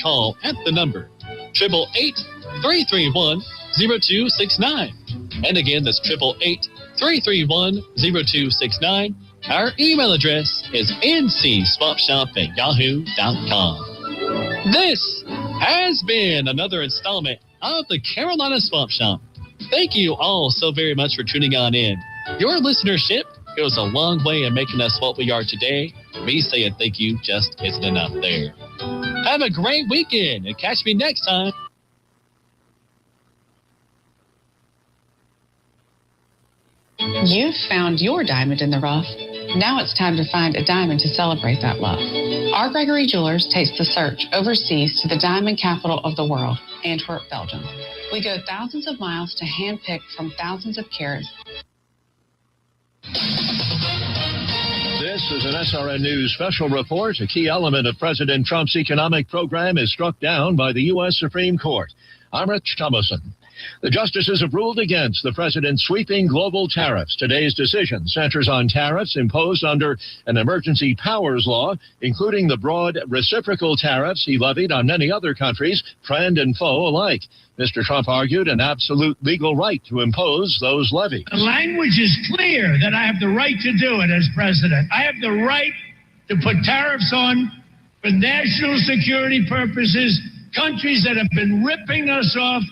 call at the number 888-331-0269. And again, that's 888-331-0269. Our email address is ncswampshop@yahoo.com. This has been another installment of the Carolina Swamp Shop. Thank you all so very much for tuning on in. Your listenership goes a long way in making us what we are today. Me saying thank you just isn't enough there. Have a great weekend and catch me next time. You've found your diamond in the rough. Now it's time to find a diamond to celebrate that love. R. Gregory Jewelers takes the search overseas to the diamond capital of the world, Antwerp, Belgium. We go thousands of miles to handpick from thousands of carats. This is an SRN News special report. A key element of President Trump's economic program is struck down by the U.S. Supreme Court. I'm Rich Thomason. The justices have ruled against the president's sweeping global tariffs. Today's decision centers on tariffs imposed under an emergency powers law, including the broad reciprocal tariffs he levied on many other countries, friend and foe alike. Mr. Trump argued an absolute legal right to impose those levies. The language is clear that I have the right to do it as president. I have the right to put tariffs on for national security purposes, countries that have been ripping us off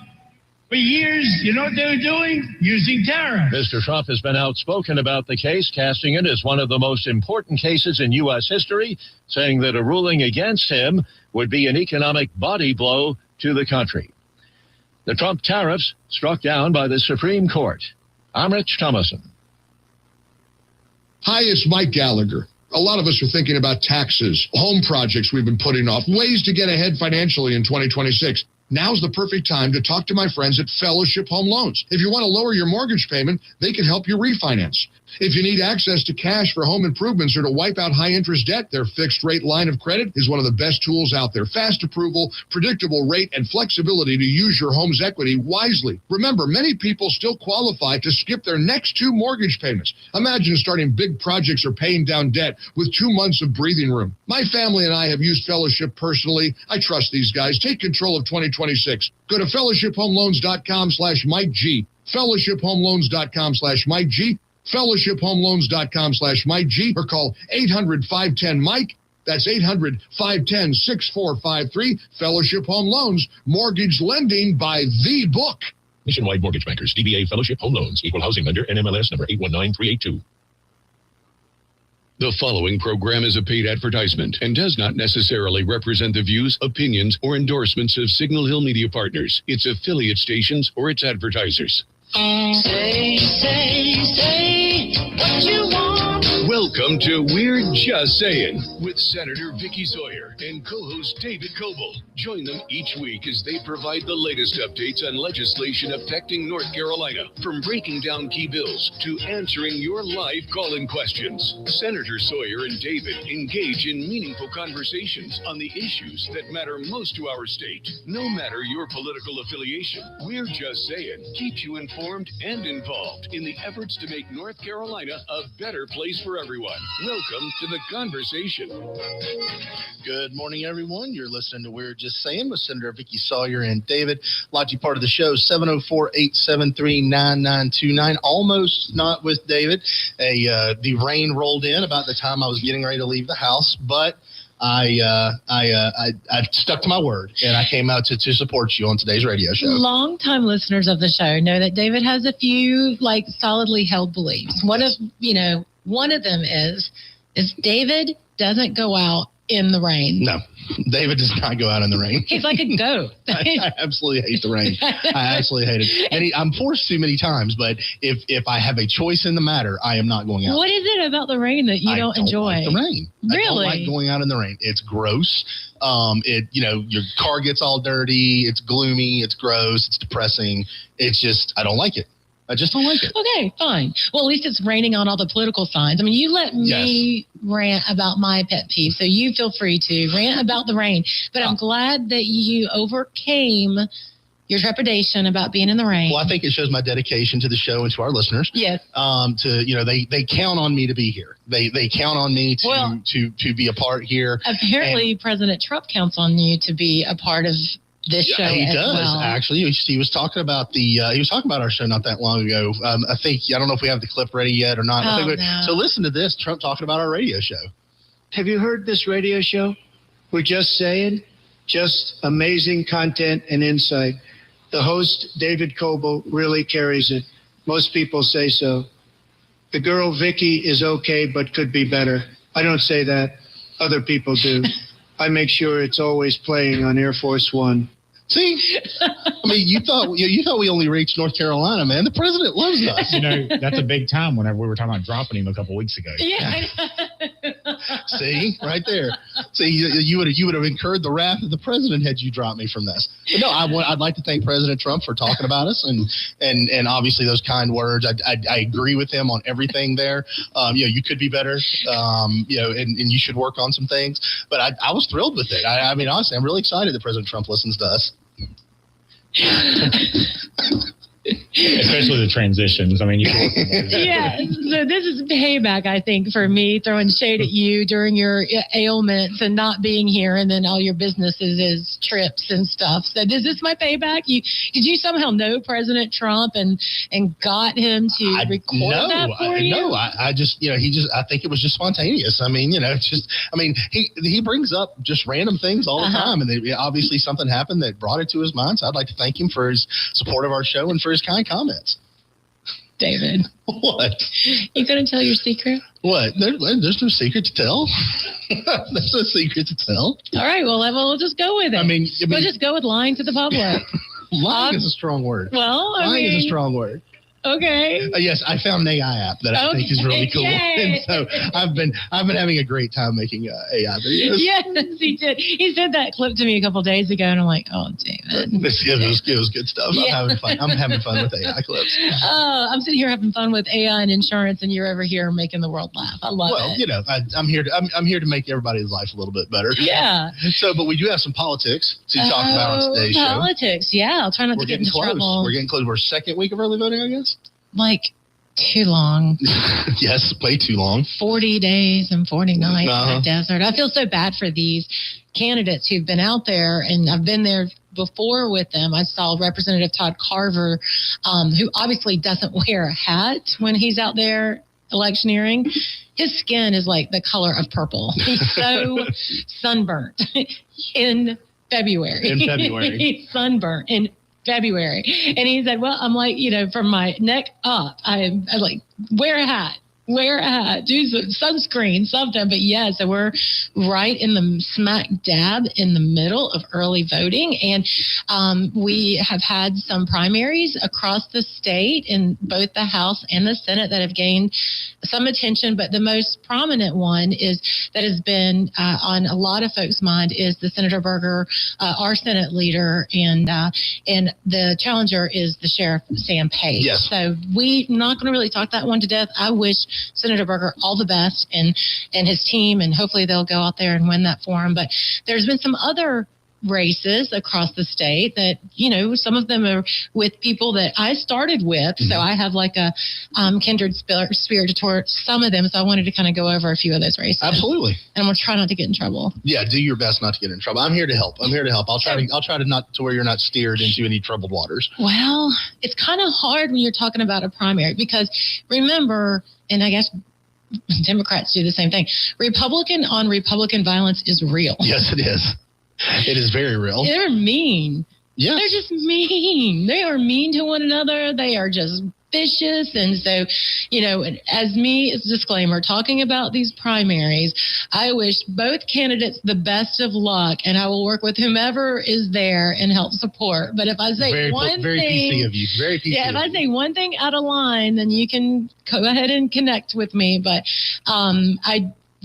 for years. You know what they were doing? Using tariffs. Mr. Trump has been outspoken about the case, casting it as one of the most important cases in U.S. history, saying that a ruling against him would be an economic body blow to the country. The Trump tariffs struck down by the Supreme Court. I'm Rich Thomason. Hi, it's Mike Gallagher. A lot of us are thinking about taxes, home projects we've been putting off, ways to get ahead financially in 2026. Now's the perfect time to talk to my friends at Fellowship Home Loans. If you want to lower your mortgage payment, they can help you refinance. If you need access to cash for home improvements or to wipe out high-interest debt, their fixed-rate line of credit is one of the best tools out there. Fast approval, predictable rate, and flexibility to use your home's equity wisely. Remember, many people still qualify to skip their next 2 mortgage payments. Imagine starting big projects or paying down debt with 2 months of breathing room. My family and I have used Fellowship personally. I trust these guys. Take control of 2026. Go to fellowshiphomeloans.com/Mike G. fellowshiphomeloans.com/Mike G. fellowshiphomeloans.com/Mike G, or call 800-510-MIKE. That's 800-510-6453. Fellowship Home Loans, mortgage lending by the book. Nationwide Mortgage Bankers, DBA Fellowship Home Loans, Equal Housing Lender, NMLS number 819382. The following program is a paid advertisement and does not necessarily represent the views, opinions, or endorsements of Signal Hill Media Partners, its affiliate stations, or its advertisers. Say what you want. Welcome to We're Just Sayin' with Senator Vickie Sawyer and co-host David Coble. Join them each week as they provide the latest updates on legislation affecting North Carolina, from breaking down key bills to answering your live call-in questions. Senator Sawyer and David engage in meaningful conversations on the issues that matter most to our state. No matter your political affiliation, We're Just Sayin' keeps you informed and involved in the efforts to make North Carolina a better place for everyone. Welcome to the conversation. Good morning, everyone. You're listening to We're Just Saying with Senator Vickie Sawyer and David. Lodgy part of the show, 704-873-9929. Almost not with David. The rain rolled in about the time I was getting ready to leave the house, but I stuck to my word, and I came out to support you on today's radio show. Long-time listeners of the show know that David has a few solidly held beliefs. One of them is David doesn't go out in the rain. No, David does not go out in the rain. He's like a goat. I absolutely hate the rain. I absolutely hate it. And I'm forced to many times, but if I have a choice in the matter, I am not going out. What is it about the rain that you don't enjoy? Like the rain. Really? I don't like going out in the rain. It's gross. Your car gets all dirty. It's gloomy. It's gross. It's depressing. It's just, I don't like it. I just don't like it. Okay, fine. Well, at least it's raining on all the political signs. I mean, you let me rant about my pet peeve, so you feel free to rant about the rain. But I'm glad that you overcame your trepidation about being in the rain. Well, I think it shows my dedication to the show and to our listeners. Yes. They count on me to be here. They count on me to be a part here. Apparently, President Trump counts on you to be a part of this show. He does, well. actually. He was talking about our show not that long ago. I don't know if we have the clip ready yet or not. So listen to this, Trump talking about our radio show. Have you heard this radio show? We're just saying, just amazing content and insight. The host, David Coble, really carries it. Most people say so. The girl, Vickie, is okay, but could be better. I don't say that. Other people do. I make sure it's always playing on Air Force One. See, I mean, you thought we only reached North Carolina, man. The president loves us. That's a big time. Whenever we were talking about dropping him a couple weeks ago. Yeah. See, right there. See, you would have incurred the wrath of the president had you dropped me from this. But no, I'd like to thank President Trump for talking about us and obviously those kind words. I agree with him on everything there. You could be better. And you should work on some things. But I was thrilled with it. I mean, honestly, I'm really excited that President Trump listens to us. Especially the transitions. I mean, yeah. So this is payback, I think, for me throwing shade at you during your ailments and not being here, and then all your businesses trips and stuff. So is this my payback? Did you somehow know President Trump and got him to record that for you? No, I just I think it was just spontaneous. I mean, he brings up just random things all the time, and obviously something happened that brought it to his mind. So I'd like to thank him for his support of our show and for his kind comments. David. What? You gonna tell your secret? What? There's no secret to tell. There's no secret to tell. All right, well, we'll just go with it. We'll just go with lying to the public. Lying is a strong word. Well, lying is a strong word. Okay. Yes, I found an AI app that I think is really cool, and so I've been having a great time making AI videos. Yes, he did. He sent that clip to me a couple days ago, and I'm like, oh, David. It was good stuff. Yeah. I'm having fun with AI clips. I'm sitting here having fun with AI and insurance, and you're over here making the world laugh. I love it. Well, I'm here to make everybody's life a little bit better. Yeah. So, but we do have some politics to talk about on today's show. Politics, yeah. I'll try not to get into trouble. We're getting close. We're second week of early voting, I guess. Like too long. Yes, way too long. 40 days and 40 nights in the desert. I feel so bad for these candidates who've been out there, and I've been there before with them. I saw Representative Todd Carver, who obviously doesn't wear a hat when he's out there electioneering. His skin is like the color of purple. He's so sunburnt in February. He's sunburnt in February. And he said, well, I'm like, from my neck up, I like wear a hat, do some sunscreen, something. But yeah, so we're right in the smack dab in the middle of early voting. And we have had some primaries across the state in both the House and the Senate that have gained some attention. But the most prominent one that has been on a lot of folks' mind is the Senator Berger, our Senate leader, and the challenger is the Sheriff Sam Page. Yes. So we're not going to really talk that one to death. I wish Senator Berger all the best and his team, and hopefully they'll go out there and win that for him. But there's been some other races across the state that, some of them are with people that I started with. Mm-hmm. So I have like a kindred spirit toward some of them. So I wanted to kind of go over a few of those races. Absolutely. And I'm going to try not to get in trouble. Yeah, do your best not to get in trouble. I'm here to help. I'll try to not to where you're not steered into any troubled waters. Well, it's kind of hard when you're talking about a primary because remember, and I guess Democrats do the same thing. Republican on Republican violence is real. Yes, it is. It is very real. They're mean. Yes. They're just mean. They are mean to one another. They are just vicious. And so, as me, as a disclaimer, talking about these primaries, I wish both candidates the best of luck, and I will work with whomever is there and help support. But if I say very PC of you. Very PC. Yeah, if I say one thing out of line, then you can go ahead and connect with me. But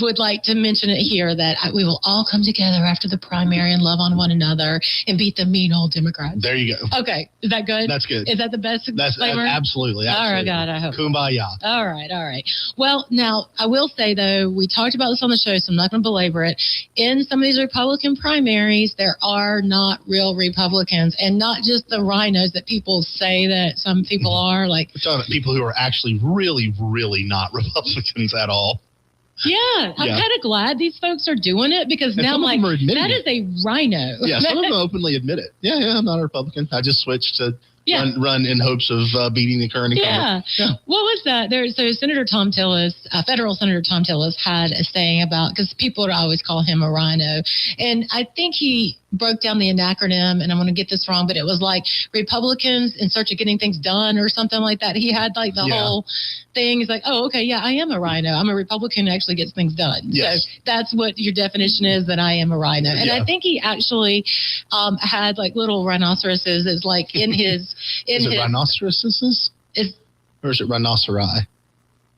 would like to mention it here that we will all come together after the primary and love on one another and beat the mean old Democrats. There you go. Okay. Is that good? That's good. Is that the best disclaimer? Absolutely. All right, God, I hope. Kumbaya. All right. Well, now, I will say, though, we talked about this on the show, so I'm not going to belabor it. In some of these Republican primaries, there are not real Republicans, and not just the rhinos that people say that some people are. Like, we're talking about people who are actually really, really not Republicans at all. Yeah, I'm kind of glad these folks are doing it because now I'm like, that is a rhino. Yeah, some of them openly admit it. Yeah, I'm not a Republican. I just switched to run in hopes of beating the current incumbent. Yeah. What was that? So Senator Tom Tillis, federal Senator Tom Tillis, had a saying about, because people would always call him a rhino, and I think he broke down the acronym, and I'm going to get this wrong, but it was like Republicans in search of getting things done or something like that. He had like the whole thing. He's like, oh, okay, yeah, I am a rhino. I'm a Republican who actually gets things done. Yes. So that's what your definition is, that I am a rhino. And I think he actually had like little rhinoceroses as like in his... Is it rhinoceroses? Or is it rhinoceri?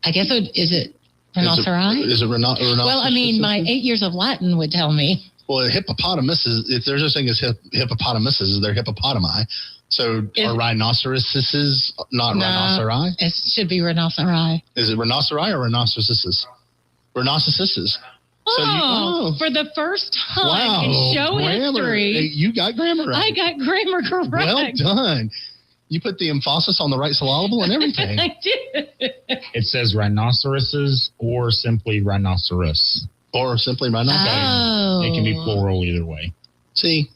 I guess is it rhinoceri? Is it rhinoceros? Well, I mean, my 8 years of Latin would tell me. Well, hippopotamuses, if there's a thing as hippopotamuses, they're hippopotami. So are rhinoceroses not rhinoceri? It should be rhinoceri. Is it rhinoceri or rhinoceroses? Rhinoceroses. For the first time in show history. Hey, you got grammar right. I got grammar correct. Well done. You put the emphasis on the right syllable and everything. I did. It says rhinoceroses or simply rhinoceros. Or simply rhinoceros. Oh. It can be plural either way. See,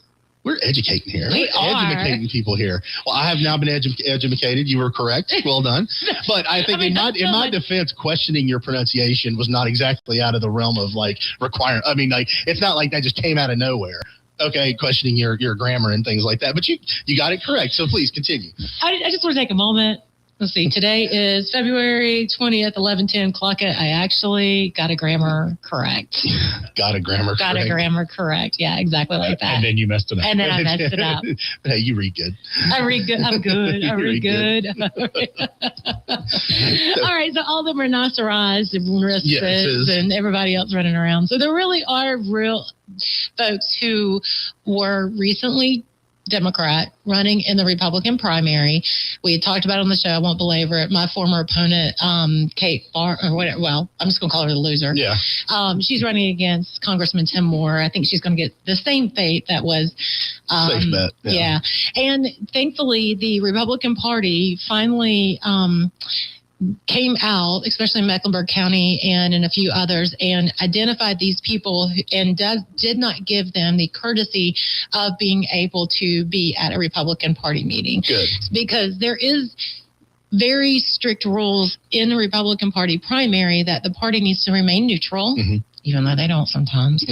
we're educating here. We're educating people here. Well, I have now been educated. You were correct. Well done. But I think in my defense, questioning your pronunciation was not exactly out of the realm of like requiring. I mean, like it's not like that just came out of nowhere. Okay, questioning your grammar and things like that. But you got it correct. So please continue. I just want to take a moment. Let's see. Today is February 20th, 11:10. Clock it. I actually got a grammar correct. Got a grammar correct. Yeah, exactly like that. And then you messed it up. And then I messed it up. Hey, you read good. I read good. I'm good. I read good. All right. So all the rhinoceros and everybody else running around. So there really are real folks who were recently Democrat running in the Republican primary. We had talked about it on the show. I won't belabor it. My former opponent, Kate Farr, or whatever. Well, I'm just going to call her the loser. Yeah. She's running against Congressman Tim Moore. I think she's going to get the same fate that was. Safe bet. Yeah. And thankfully, the Republican Party finally came out, especially in Mecklenburg County and in a few others, and identified these people and did not give them the courtesy of being able to be at a Republican Party meeting. Good. Because there is very strict rules in the Republican Party primary that the party needs to remain neutral. Mm-hmm. Even though they don't sometimes,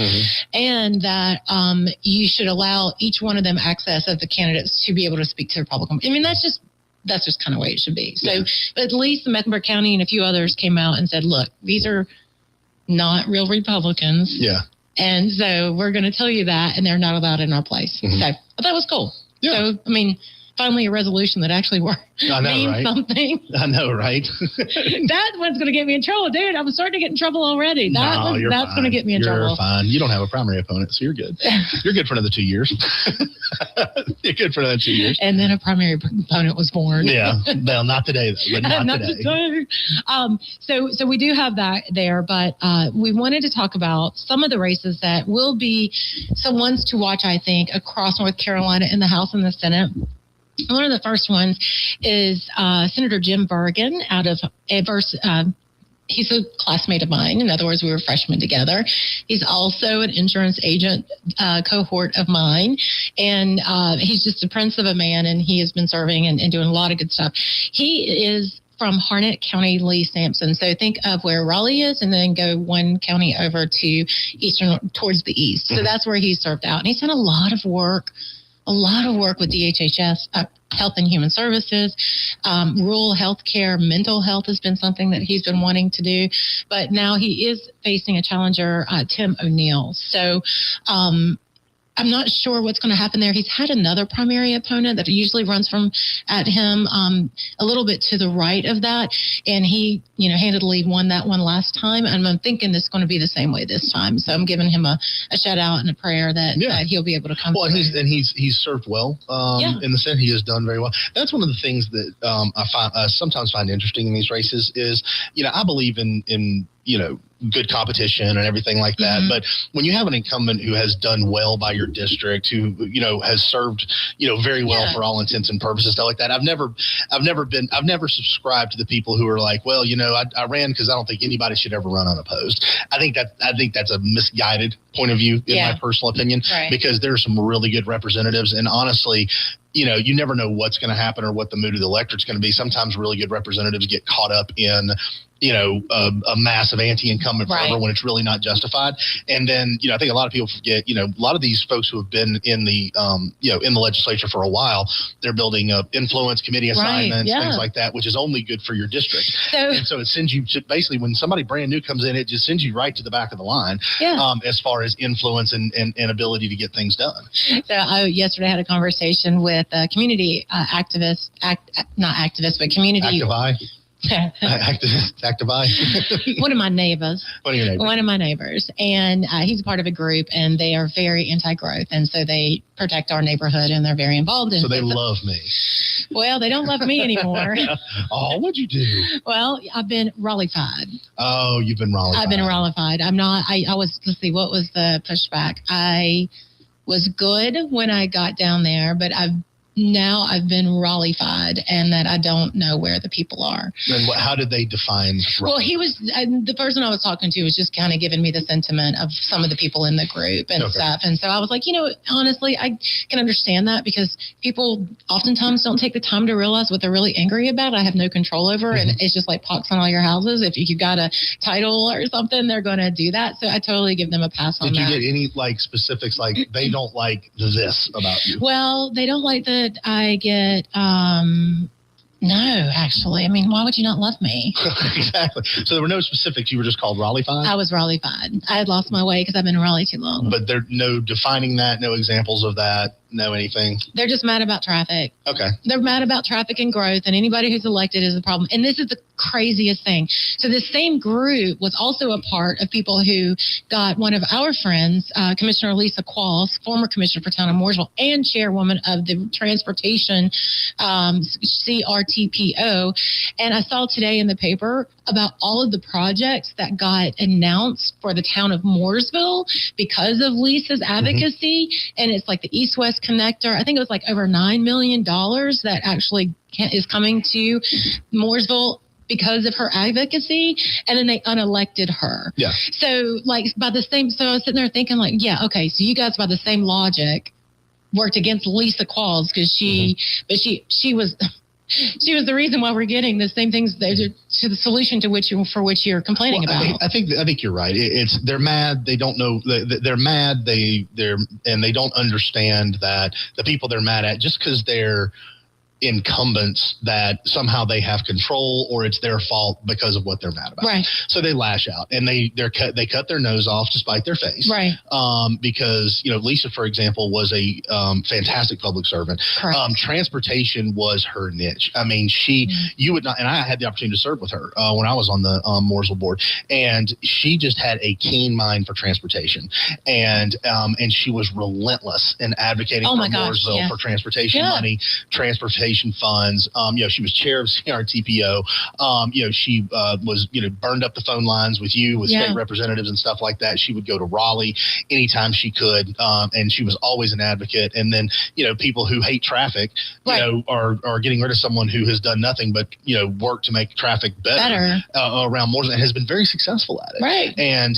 and that you should allow each one of them access of the candidates to be able to speak to the Republican. I mean, that's just kind of the way it should be. So at least the Mecklenburg County and a few others came out and said, look, these are not real Republicans. Yeah. And so we're going to tell you that, and they're not allowed in our place. So I thought that was cool. Yeah. So, I mean, finally a resolution that actually means something. I know, right? That one's going to get me in trouble, dude. I'm starting to get in trouble already. That's going to get me in trouble. You're fine. You don't have a primary opponent, so you're good. You're good for another 2 years. You're good for another 2 years. And then a primary opponent was born. Yeah. Well, not today, though. But not today. So we do have that there, but we wanted to talk about some of the races that will be some ones to watch, I think, across North Carolina in the House and the Senate. One of the first ones is Senator Jim Bergen out of he's a classmate of mine. In other words, we were freshmen together. He's also an insurance agent cohort of mine. And he's just a prince of a man, and he has been serving and doing a lot of good stuff. He is from Harnett County, Lee Sampson. So think of where Raleigh is and then go one county over to towards the east. So that's where he served out. And he's done a lot of work with DHHS, Health and Human Services, rural health care, mental health has been something that he's been wanting to do. But now he is facing a challenger, Tim O'Neill. So I'm not sure what's going to happen there. He's had another primary opponent that usually runs at him a little bit to the right of that, and he, handedly won that one last time. And I'm thinking this is going to be the same way this time. So I'm giving him a shout out and a prayer that he'll be able to come. Well, and he's served well in the Senate. He has done very well. That's one of the things that I sometimes find interesting in these races is, I believe in good competition and everything like that. But when you have an incumbent who has done well by your district, who, has served, very well for all intents and purposes, stuff like that. I've never subscribed to the people who are like, well, I ran because I don't think anybody should ever run unopposed. I think that's a misguided point of view in my personal opinion, because there are some really good representatives. And honestly, you never know what's going to happen or what the mood of the electorate's going to be. Sometimes really good representatives get caught up in, a massive anti-incumbent fervor when it's really not justified. And then, I think a lot of people forget, a lot of these folks who have been in the, in the legislature for a while, they're building up influence, committee assignments, things like that, which is only good for your district. And so it sends you to basically, when somebody brand new comes in, it just sends you right to the back of the line as far as influence and ability to get things done. So I yesterday had a conversation with a community not activist, but community. Activist. One of my neighbors. One of my neighbors. And he's a part of a group, and they are very anti-growth. And so they protect our neighborhood, and they're very involved in it. So they love me. Well, they don't love me anymore. Oh, what'd you do? Well, I've been Raleigh-fied. Oh, you've been Raleigh-fied. I've been Raleigh-fied. I'm not, I was, let's see, what was the pushback? I was good when I got down there, but I've been Raleigh-fied, and that I don't know where the people are. And how did they define Raleigh? Well, the person I was talking to was just kind of giving me the sentiment of some of the people in the group and stuff. And so I was like, honestly, I can understand that, because people oftentimes don't take the time to realize what they're really angry about. I have no control over, and it's just like pox on all your houses. If you've got a title or something, they're going to do that. So I totally give them a pass on that. Did you get any specifics, like they don't like this about you? Well, they don't like that I get, no, actually. I mean, why would you not love me? Exactly. So there were no specifics. You were just called Raleigh-fied? I was Raleigh-fied. I had lost my way because I've been in Raleigh too long. But there no defining that, no examples of that, no anything? They're just mad about traffic. Okay. They're mad about traffic and growth, and anybody who's elected is a problem. And this is the craziest thing. So this same group was also a part of people who got one of our friends, Commissioner Lisa Qualls, former commissioner for Town of Mooresville and chairwoman of the Transportation CRTPO. And I saw today in the paper about all of the projects that got announced for the town of Mooresville because of Lisa's advocacy. And it's like the East-West Connector. I think it was like over $9 million that actually is coming to Mooresville because of her advocacy, and then they unelected her. Yeah. So I was sitting there thinking okay, so you guys by the same logic worked against Lisa Qualls because she was the reason why we're getting the same things to the solution for which you're complaining about. I think you're right. They're mad. They don't know. They're mad. And they don't understand that the people they're mad at, just because they're incumbents, that somehow they have control or it's their fault because of what they're mad about. Right. So they lash out and they cut their nose off to spite their face. Right. Because Lisa, for example, was a fantastic public servant. Correct. Transportation was her niche. I mean, you would not, and I had the opportunity to serve with her when I was on the Mooresville board, and she just had a keen mind for transportation, and she was relentless in advocating for Mooresville for transportation money, transportation funds. She was chair of CRTPO. She was, burned up the phone lines with state representatives and stuff like that. She would go to Raleigh anytime she could. And she was always an advocate. And then, people who hate traffic, are getting rid of someone who has done nothing but, work to make traffic better. Around Mooresville, and has been very successful at it. Right. And,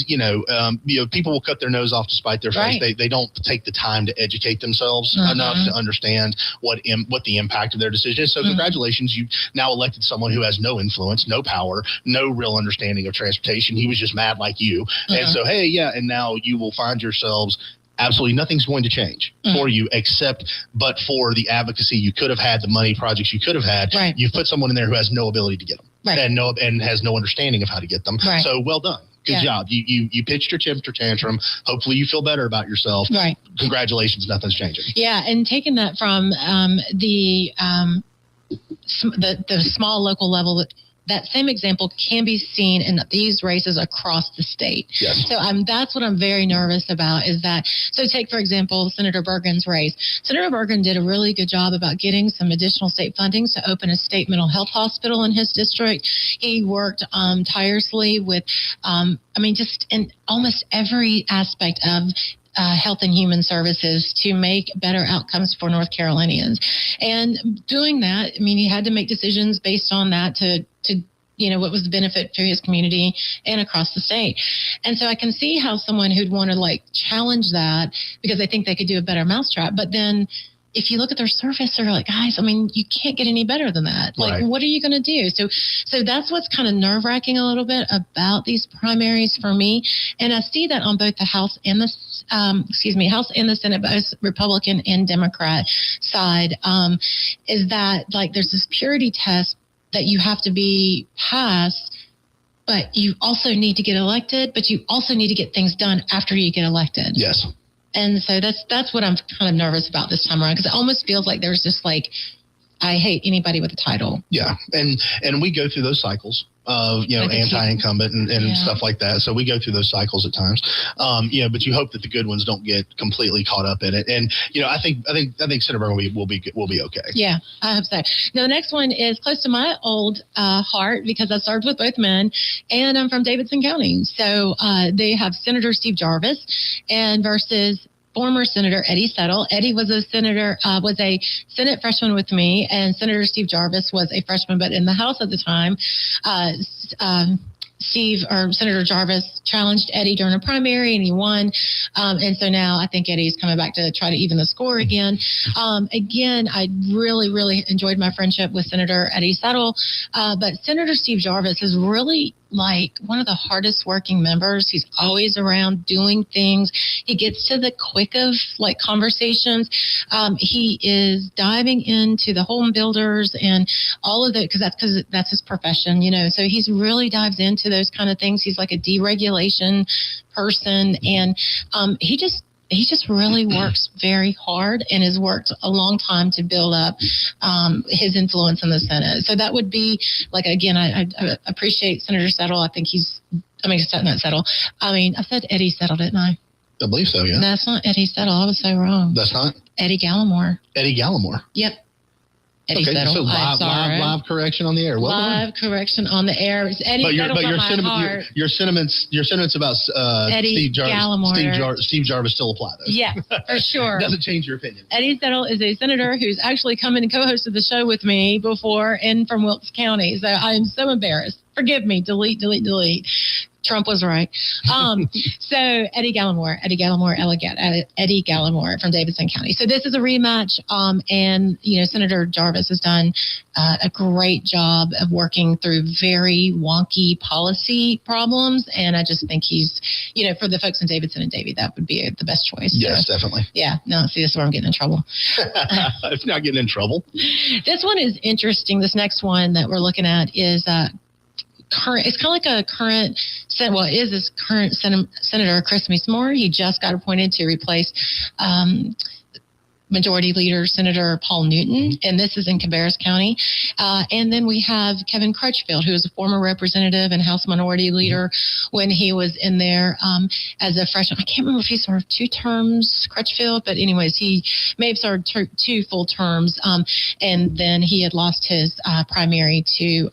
people will cut their nose off to spite their face. They don't take the time to educate themselves enough to understand what the impact of their decision. So congratulations, you now elected someone who has no influence, no power, no real understanding of transportation. He was just mad like you. And so, and now you will find yourselves absolutely nothing's going to change for you but for the advocacy you could have had, the money projects you could have had. You've put someone in there who has no ability to get them and has no understanding of how to get them. So well done. Good job. You pitched your temper tantrum. Hopefully you feel better about yourself. Right. Congratulations. Nothing's changing. Yeah. And taking that from the small local level, that same example can be seen in these races across the state. Yes. So that's what I'm very nervous about is that, so take, for example, Senator Bergen's race. Senator Bergen did a really good job about getting some additional state funding to open a state mental health hospital in his district. He worked tirelessly with, just in almost every aspect of Health and Human Services to make better outcomes for North Carolinians. And doing that, he had to make decisions based on that to what was the benefit to his community and across the state. And so I can see how someone who'd want to challenge that because they think they could do a better mousetrap. But then if you look at their surface, they're like, guys, you can't get any better than that. Right. What are you going to do? So that's what's kind of nerve-wracking a little bit about these primaries for me. And I see that on both the House and the House and the Senate, both Republican and Democrat side, is that there's this purity test that you have to be passed, but you also need to get elected, but you also need to get things done after you get elected. Yes. And so that's what I'm kind of nervous about this time around, because it almost feels like there's just I hate anybody with a title. Yeah. And we go through those cycles of, anti-incumbent and stuff like that. So we go through those cycles at times. But you hope that the good ones don't get completely caught up in it. And, I think Senator Bergen will be okay. Yeah, I hope so. Now, the next one is close to my old heart because I served with both men, and I'm from Davidson County. So they have Senator Steve Jarvis and versus former Senator Eddie Settle. Eddie was a Senate freshman with me, and Senator Steve Jarvis was a freshman, but in the House at the time. Senator Jarvis challenged Eddie during a primary and he won. And so now I think Eddie's coming back to try to even the score again. Again, I really, really enjoyed my friendship with Senator Eddie Settle. But Senator Steve Jarvis is really one of the hardest working members. He's always around doing things. He gets to the quick of conversations. He is diving into the home builders and all of it because that's his profession, so he's really dives into those kind of things. He's like a deregulation person, and he just really works very hard and has worked a long time to build up his influence in the Senate. So that would be again, I appreciate Senator Settle. I think not Settle. I said Eddie Settle, didn't I? I believe so, yeah. That's not Eddie Settle. I was so wrong. That's not? Eddie Gallimore. Eddie Gallimore. Yep. Eddie okay, Settle. So live correction on the air. Live correction on the air. It's Eddie Settle from my heart. Your sentiments about Eddie Steve Jarvis still apply, though. Yeah, for sure. Doesn't change your opinion. Eddie Settle is a senator who's actually come in and co-hosted the show with me before and from Wilkes County. So I am so embarrassed. Forgive me. Delete. Trump was right. So Eddie Gallimore from Davidson County. So this is a rematch. And, Senator Jarvis has done a great job of working through very wonky policy problems. And I just think he's, for the folks in Davidson and Davie, that would be the best choice. Yes, definitely. Yeah. No, see, this is where I'm getting in trouble. It's not getting in trouble. This one is interesting. This next one that we're looking at is current. It's kind of like a current. Is current Senator Chris Meesmore. He just got appointed to replace Majority Leader Senator Paul Newton, and this is in Cabarrus County. And then we have Kevin Crutchfield, who is a former representative and House Minority Leader when he was in there as a freshman. I can't remember if he served 2 terms, Crutchfield, but anyways, he may have served 2 full terms, and then he had lost his primary to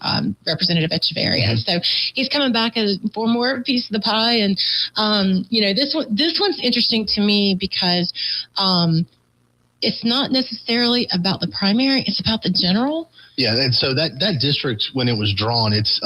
Representative Echeverria. So he's coming back for more piece of the pie, and this one's interesting to me because it's not necessarily about the primary, it's about the general. Yeah, and so that district, when it was drawn, it's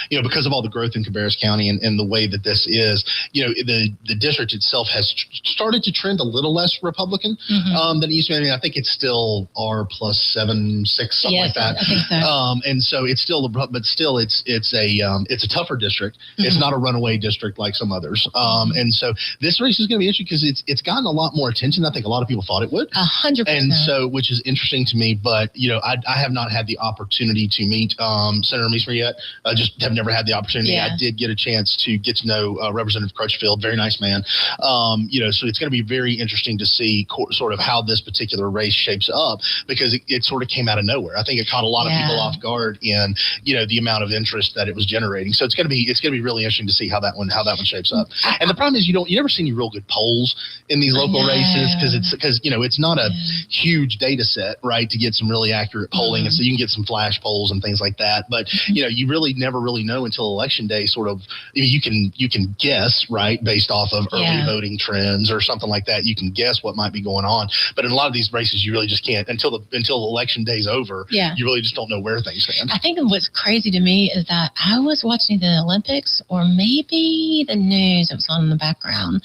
because of all the growth in Cabarrus County and the way that this is, the district itself has started to trend a little less Republican than it used to be. I think it's still R+7, 6, something like that. I think so. And so it's still, but still, it's a tougher district. It's not a runaway district like some others. And so this race is going to be interesting because it's gotten a lot more attention than I think a lot of people thought it would. 100%. And so, which is interesting to me, but I have not had the opportunity to meet Senator Meisner yet. Just have never had the opportunity. Yeah. I did get a chance to get to know Representative Crutchfield. Very nice man. So it's going to be very interesting to see sort of how this particular race shapes up, because it sort of came out of nowhere. I think it caught a lot of people off guard in, the amount of interest that it was generating. So it's going to be really interesting to see how that one shapes up. And the problem is you never see any real good polls in these local races, because it's not a huge data set, right, to get some really accurate polling. And so you can get some flash polls and things like that. But, you really never really know until election day. Sort of, you can guess, right, based off of early voting trends or something like that. You can guess what might be going on. But in a lot of these races, you really just can't until election day's over. Yeah. You really just don't know where things stand. I think what's crazy to me is that I was watching the Olympics, or maybe the news that was on in the background,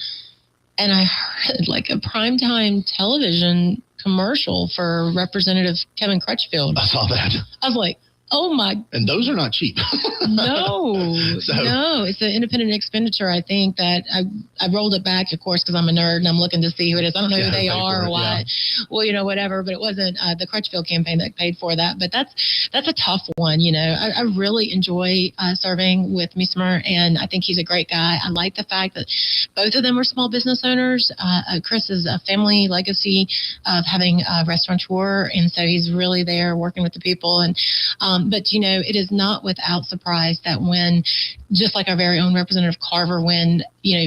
and I heard like a primetime television commercial for Representative Kevin Crutchfield. I saw that. I was like, oh my. And those are not cheap. No, it's an independent expenditure. I think that I rolled it back, of course, because I'm a nerd and I'm looking to see who it is. I don't know who they are or what. Yeah. Well, whatever. But it wasn't the Crutchfield campaign that paid for that. But that's a tough one. I really enjoy serving with Meisner, and I think he's a great guy. I like the fact that both of them are small business owners. Chris is a family legacy of having a restaurateur, and so he's really there working with the people. And but, it is not without surprise that when, just like our very own Representative Carver, when,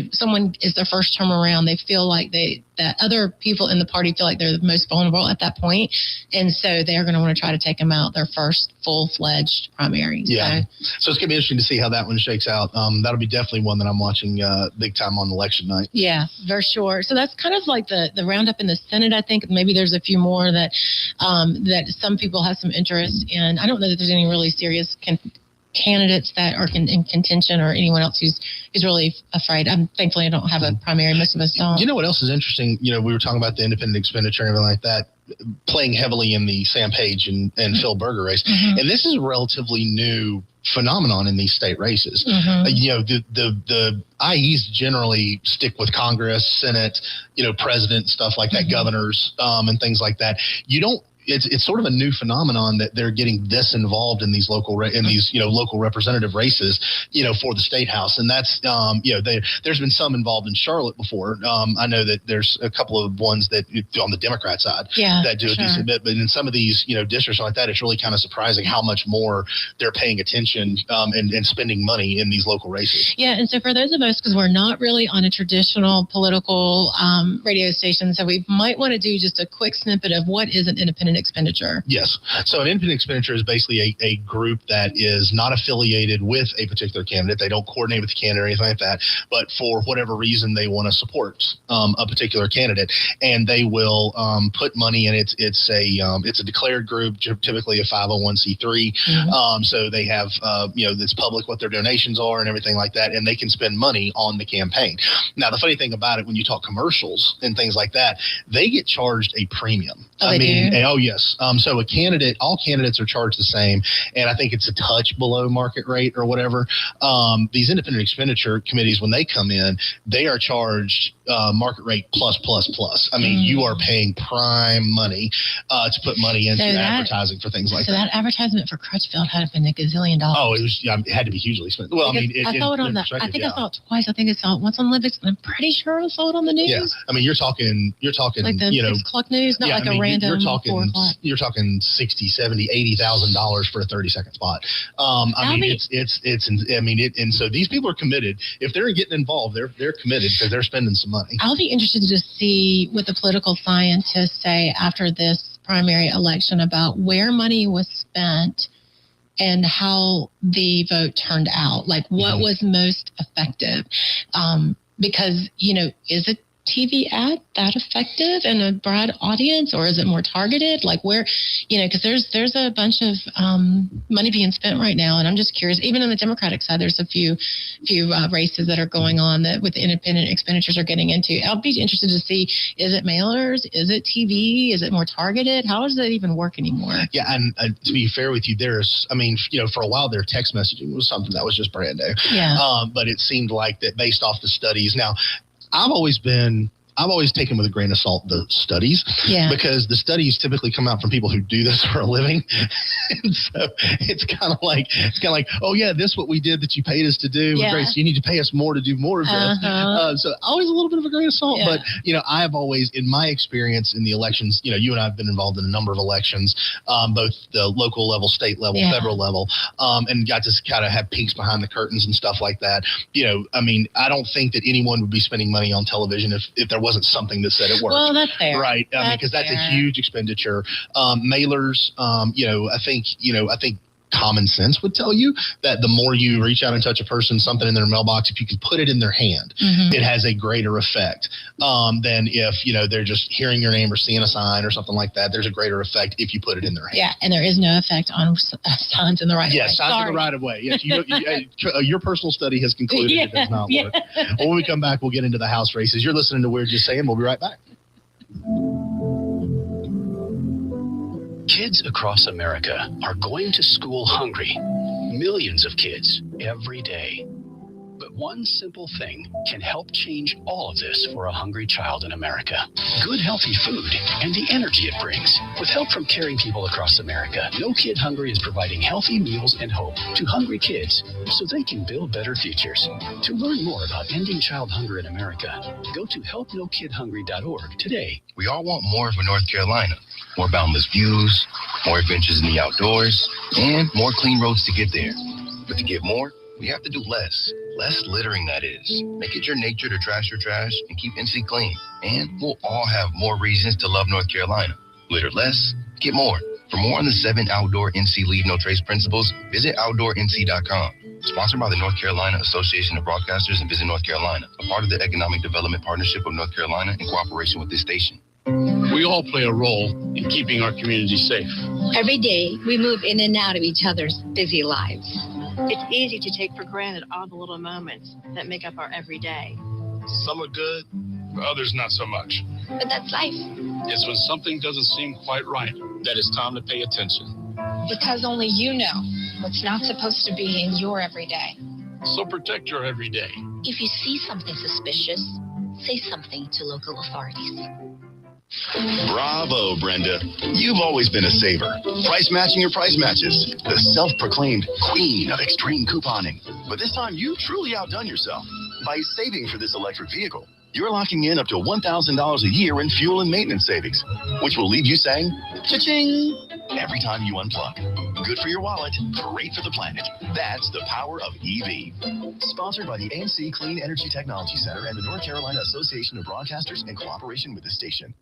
someone is their first term around, they feel like that other people in the party feel like they're the most vulnerable at that point. And so they're going to want to try to take them out their first full-fledged primary. Yeah. So it's going to be interesting to see how that one shakes out. That'll be definitely one that I'm watching big time on election night. Yeah, for sure. So that's kind of like the roundup in the Senate. I think maybe there's a few more that some people have some interest in. I don't know that there's any really serious candidates that are in contention, or anyone else who's really afraid. Thankfully, I don't have a primary. Most of us don't. You know what else is interesting? We were talking about the independent expenditure and everything like that, playing heavily in the Sam Page and Phil Berger race. Mm-hmm. And this is a relatively new phenomenon in these state races. Mm-hmm. The IEs generally stick with Congress, Senate, president, stuff like that, governors, and things like that. It's sort of a new phenomenon that they're getting this involved in these local local representative races, for the state house. And that's, there's been some involved in Charlotte before. I know that there's a couple of ones that on the Democrat side that do a decent bit, but in some of these, districts like that, it's really kind of surprising how much more they're paying attention and spending money in these local races. Yeah. And so for those of us, because we're not really on a traditional political radio station, so we might want to do just a quick snippet of what is an independent expenditure. Yes. So an independent expenditure is basically a group that is not affiliated with a particular candidate. They don't coordinate with the candidate or anything like that, but for whatever reason they want to support a particular candidate, and they will put money in it. It's a declared group, typically a 501c3. Mm-hmm. So they have it's public what their donations are and everything like that, and they can spend money on the campaign. Now the funny thing about it, when you talk commercials and things like that, they get charged a premium. Yes. So all candidates are charged the same, and I think it's a touch below market rate or whatever. These independent expenditure committees, when they come in, they are charged market rate plus. I mean, you are paying prime money to put money into advertising for things like that. So that advertisement for Crutchfield had been $1 gazillion. Oh, it had to be hugely expensive. Well, I saw it on that. I think I saw it twice. I think I saw it once on Olympics, and I'm pretty sure I saw it on the news. Yeah, I mean, you're talking like the 6 o'clock news, not a random. You're talking $60,000, $70,000, $80,000 for a 30-second spot. And so these people are committed. If they're getting involved, they're committed because they're spending some money. I'll be interested to see what the political scientists say after this primary election about where money was spent and how the vote turned out. Like what was most effective? Because, is it TV ad that effective in a broad audience, or is it more targeted? Like where, because there's a bunch of money being spent right now, and I'm just curious. Even on the Democratic side, there's a few races that are going on that with the independent expenditures are getting into. I'll be interested to see: is it mailers? Is it TV? Is it more targeted? How does that even work anymore? Yeah, and to be fair with you, for a while, their text messaging was something that was just brand new. Yeah. But it seemed like that based off the studies now. I've always been I've always taken with a grain of salt the studies, because the studies typically come out from people who do this for a living. And so it's kind of like, oh yeah, this what we did that you paid us to do. Yeah. Great, so you need to pay us more to do more of this. So always a little bit of a grain of salt. But I've always, in my experience in the elections, you and I have been involved in a number of elections, both the local level, state level, federal level, and got to kind of have peeks behind the curtains and stuff like that. I don't think that anyone would be spending money on television if there wasn't something that said it worked. Well, that's fair. Right. Because that's a huge expenditure. Mailers, I think common sense would tell you that the more you reach out and touch a person, something in their mailbox, if you can put it in their hand, it has a greater effect than if, they're just hearing your name or seeing a sign or something like that. There's a greater effect if you put it in their hand. Yeah, and there is no effect on signs in the right of way. Yes, signs in the right of way. Yes, your personal study has concluded it does not work. Well, when we come back, we'll get into the House races. You're listening to We're Just Saying. We'll be right back. Kids across America are going to school hungry. Millions of kids every day. But one simple thing can help change all of this for a hungry child in America. Good, healthy food and the energy it brings. With help from caring people across America, No Kid Hungry is providing healthy meals and hope to hungry kids so they can build better futures. To learn more about ending child hunger in America, go to helpnokidhungry.org today. We all want more for North Carolina. More boundless views, more adventures in the outdoors, and more clean roads to get there. But to get more, we have to do less. Less littering, that is. Make it your nature to trash your trash and keep NC clean. And we'll all have more reasons to love North Carolina. Litter less, get more. For more on the 7 outdoor NC Leave No Trace principles, visit outdoornc.com. Sponsored by the North Carolina Association of Broadcasters and Visit North Carolina, a part of the Economic Development Partnership of North Carolina in cooperation with this station. We all play a role in keeping our community safe. Every day, we move in and out of each other's busy lives. It's easy to take for granted all the little moments that make up our everyday. Some are good, others not so much. But that's life. It's when something doesn't seem quite right that it's time to pay attention. Because only you know what's not supposed to be in your everyday. So protect your everyday. If you see something suspicious, say something to local authorities. Bravo, Brenda. You've always been a saver. Price matching your price matches. The self-proclaimed queen of extreme couponing. But this time, you've truly outdone yourself. By saving for this electric vehicle, you're locking in up to $1,000 a year in fuel and maintenance savings, which will leave you saying, cha-ching, every time you unplug. Good for your wallet, great for the planet. That's the power of EV. Sponsored by the ANC Clean Energy Technology Center and the North Carolina Association of Broadcasters in cooperation with the station.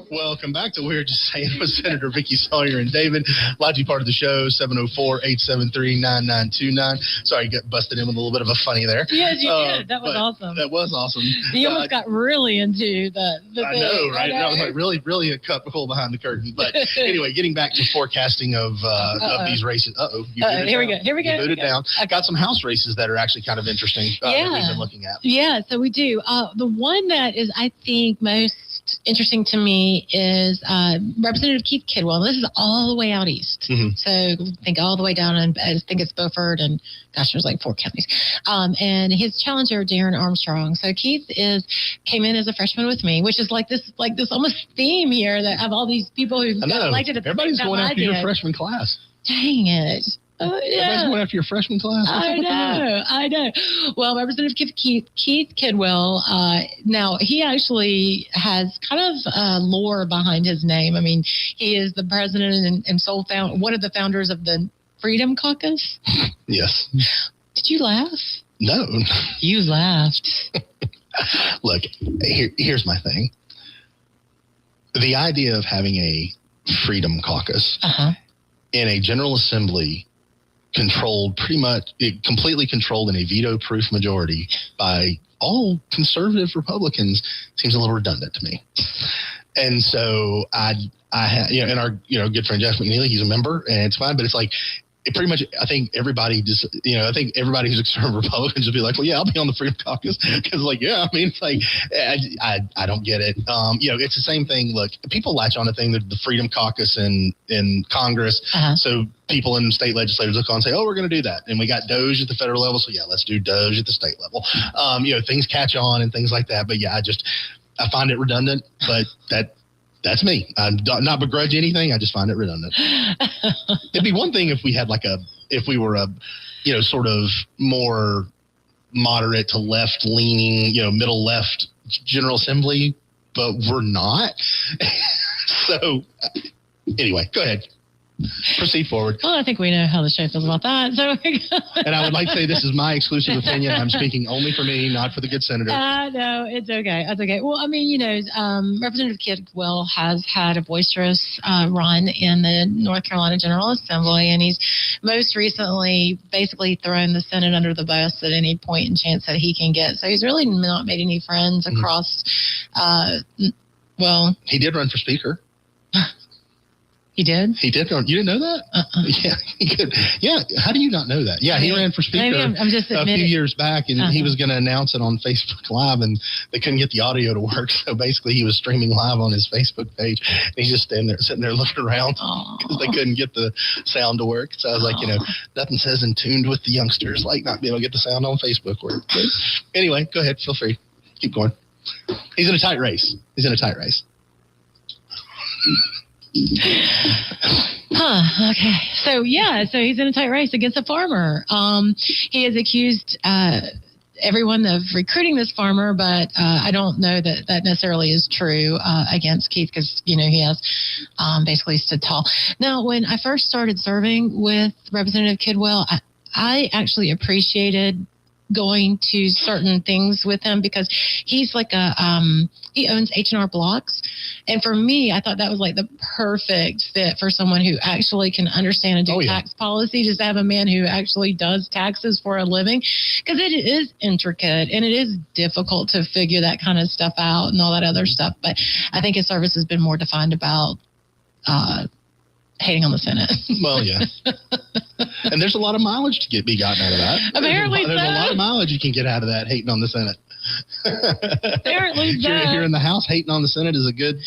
Welcome back to We're Just Saying with Senator Vickie Sawyer and David. Lodgy part of the show, 704-873-9929. Sorry, got busted in with a little bit of a funny there. Yes, you did. That was awesome. That was awesome. You almost got really into the I know, right? That was like really a cut pull behind the curtain. But anyway, getting back to forecasting of these races. Here we go. You booted down. Okay. Got some House races that are actually kind of interesting that we've been looking at. Yeah, so we do. The one that is, I think, most interesting to me is Representative Keith Kidwell. This is all the way out east. So I think all the way down, and I think it's Beaufort, and gosh, there's like 4 counties. And his challenger, Darren Armstrong. So Keith came in as a freshman with me, which is like this almost theme here that have all these people who got elected at the Everybody's same going time after your freshman class. Dang it. Everybody's going after your freshman class. I know. Well, Representative Keith Kidwell, now he actually has kind of lore behind his name. I mean, he is the president and one of the founders of the Freedom Caucus. Yes. Did you laugh? No. You laughed. Look, here's my thing. The idea of having a Freedom Caucus in a General Assembly completely controlled in a veto-proof majority by all conservative Republicans seems a little redundant to me. And so I had, and our, good friend Jeff McNeely, he's a member, and it's fine, but it's like, pretty much, I think everybody who's a conservative Republicans would be like, well, yeah, I'll be on the Freedom Caucus. Because, like, yeah, I mean, it's like, I don't get it. It's the same thing. Look, people latch on to things that the Freedom Caucus in Congress. So people in state legislators look on and say, oh, we're going to do that. And we got Doge at the federal level. So, yeah, let's do Doge at the state level. Things catch on and things like that. But, yeah, I find it redundant. But that's me. I'm not begrudge anything. I just find it redundant. It'd be one thing if we had if we were a, sort of more moderate to left leaning, middle left General Assembly, but we're not. So anyway, go ahead. Proceed forward. Well, I think we know how the show feels about that. So, and I would like to say this is my exclusive opinion. I'm speaking only for me, not for the good senator. No, it's okay. That's okay. Well, I mean, Representative Coble has had a boisterous run in the North Carolina General Assembly, and he's most recently basically thrown the Senate under the bus at any point and chance that he can get. So he's really not made any friends across. He did run for speaker. He did? He did. You didn't know that? Yeah, he could. Yeah. How do you not know that? Yeah, he ran for speaker a few years back, and he was going to announce it on Facebook Live, and they couldn't get the audio to work. So basically, he was streaming live on his Facebook page. And he's just sitting there looking around because they couldn't get the sound to work. So I was like, nothing says in tune with the youngsters like not being able to get the sound on Facebook work. But anyway, go ahead. Feel free. Keep going. He's in a tight race. Okay. So he's in a tight race against a farmer. He has accused everyone of recruiting this farmer, but I don't know that necessarily is true against Keith because, he has basically stood tall. Now, when I first started serving with Representative Kidwell, I actually appreciated going to certain things with him because he's like he owns H&R Blocks, and for me I thought that was like the perfect fit for someone who actually can understand and do tax policy, just to have a man who actually does taxes for a living, because it is intricate and it is difficult to figure that kind of stuff out and all that other stuff. But I think his service has been more defined about hating on the Senate. Well, yeah. And there's a lot of mileage to be gotten out of that. Apparently there's a lot of mileage you can get out of that hating on the Senate. Apparently so. Here in the House, hating on the Senate is a good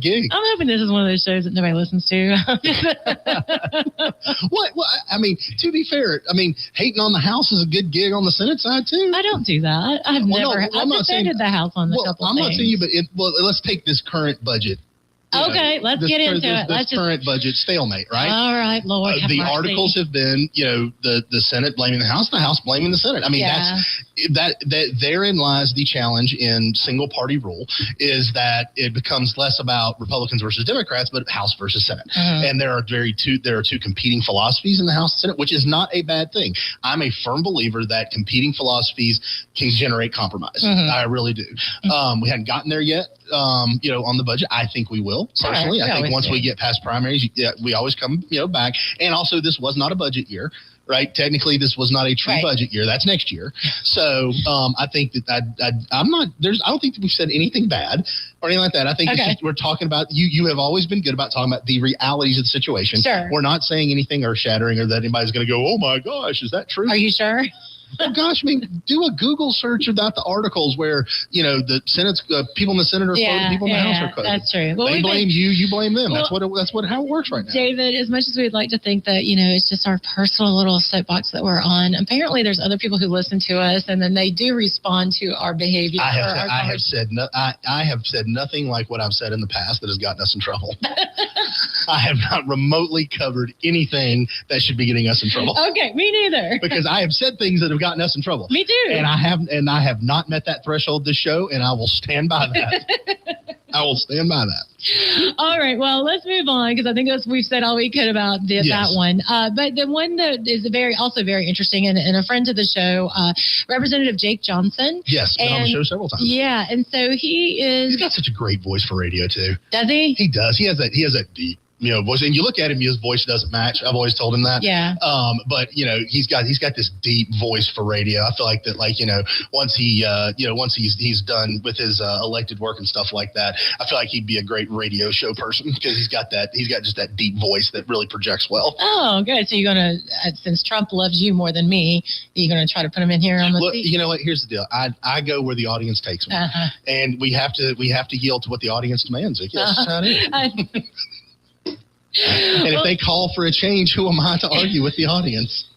gig. I'm hoping this is one of those shows that nobody listens to. What? Well, I mean, to be fair, hating on the House is a good gig on the Senate side too. I don't do that. I've defended the House on the couple I'm things. not saying you, but let's take this current budget. Okay, let's get into it. This current budget stalemate, right? All right, Lord. The articles have been, the Senate blaming the House blaming the Senate. I mean, that therein lies the challenge in single party rule, is that it becomes less about Republicans versus Democrats, but House versus Senate. And there are two competing philosophies in the House and Senate, which is not a bad thing. I'm a firm believer that competing philosophies can generate compromise. I really do. We hadn't gotten there yet, on the budget. I think we will. Personally, I think once we get past primaries, we always come, back. And also, this was not a budget year, right? Technically, this was not a true budget year. That's next year. So I think that I don't think that we've said anything bad or anything like that. I think it's just, we're talking about you have always been good about talking about the realities of the situation. Sure. We're not saying anything earth shattering or that anybody's going to go, oh my gosh, is that true? Are you sure? Oh gosh, do a Google search about the articles where, the Senate's people in the Senate are quoted, people in the House are quoted. That's true. Well, they blame you, you blame them. Well, that's how it works right now. David, as much as we'd like to think that, it's just our personal little soapbox that we're on, apparently there's other people who listen to us and then they do respond to our behavior. I have said nothing like what I've said in the past that has gotten us in trouble. I have not remotely covered anything that should be getting us in trouble. Okay, me neither. Because I have said things that have gotten us in trouble. Me too. And I have not met that threshold this show, and I will stand by that. I will stand by that. All right. Well, let's move on because I think we've said all we could about that one. But the one that is also very interesting and a friend to the show, Representative Jake Johnson. Yes, been on the show several times. Yeah, and so he's got such a great voice for radio too. Does he? He does. He has that deep voice. And you look at him, his voice doesn't match. I've always told him that. Yeah. But he's got this deep voice for radio. I feel like that, once he's done with his elected work and stuff like that, I feel like he'd be a great radio show person because he's got just that deep voice that really projects well. Oh, good. So you're gonna, since Trump loves you more than me, you're gonna try to put him in here on the seat? You know what? Here's the deal. I go where the audience takes me, and we have to yield to what the audience demands. I guess that's how it is. And if they call for a change, who am I to argue with the audience?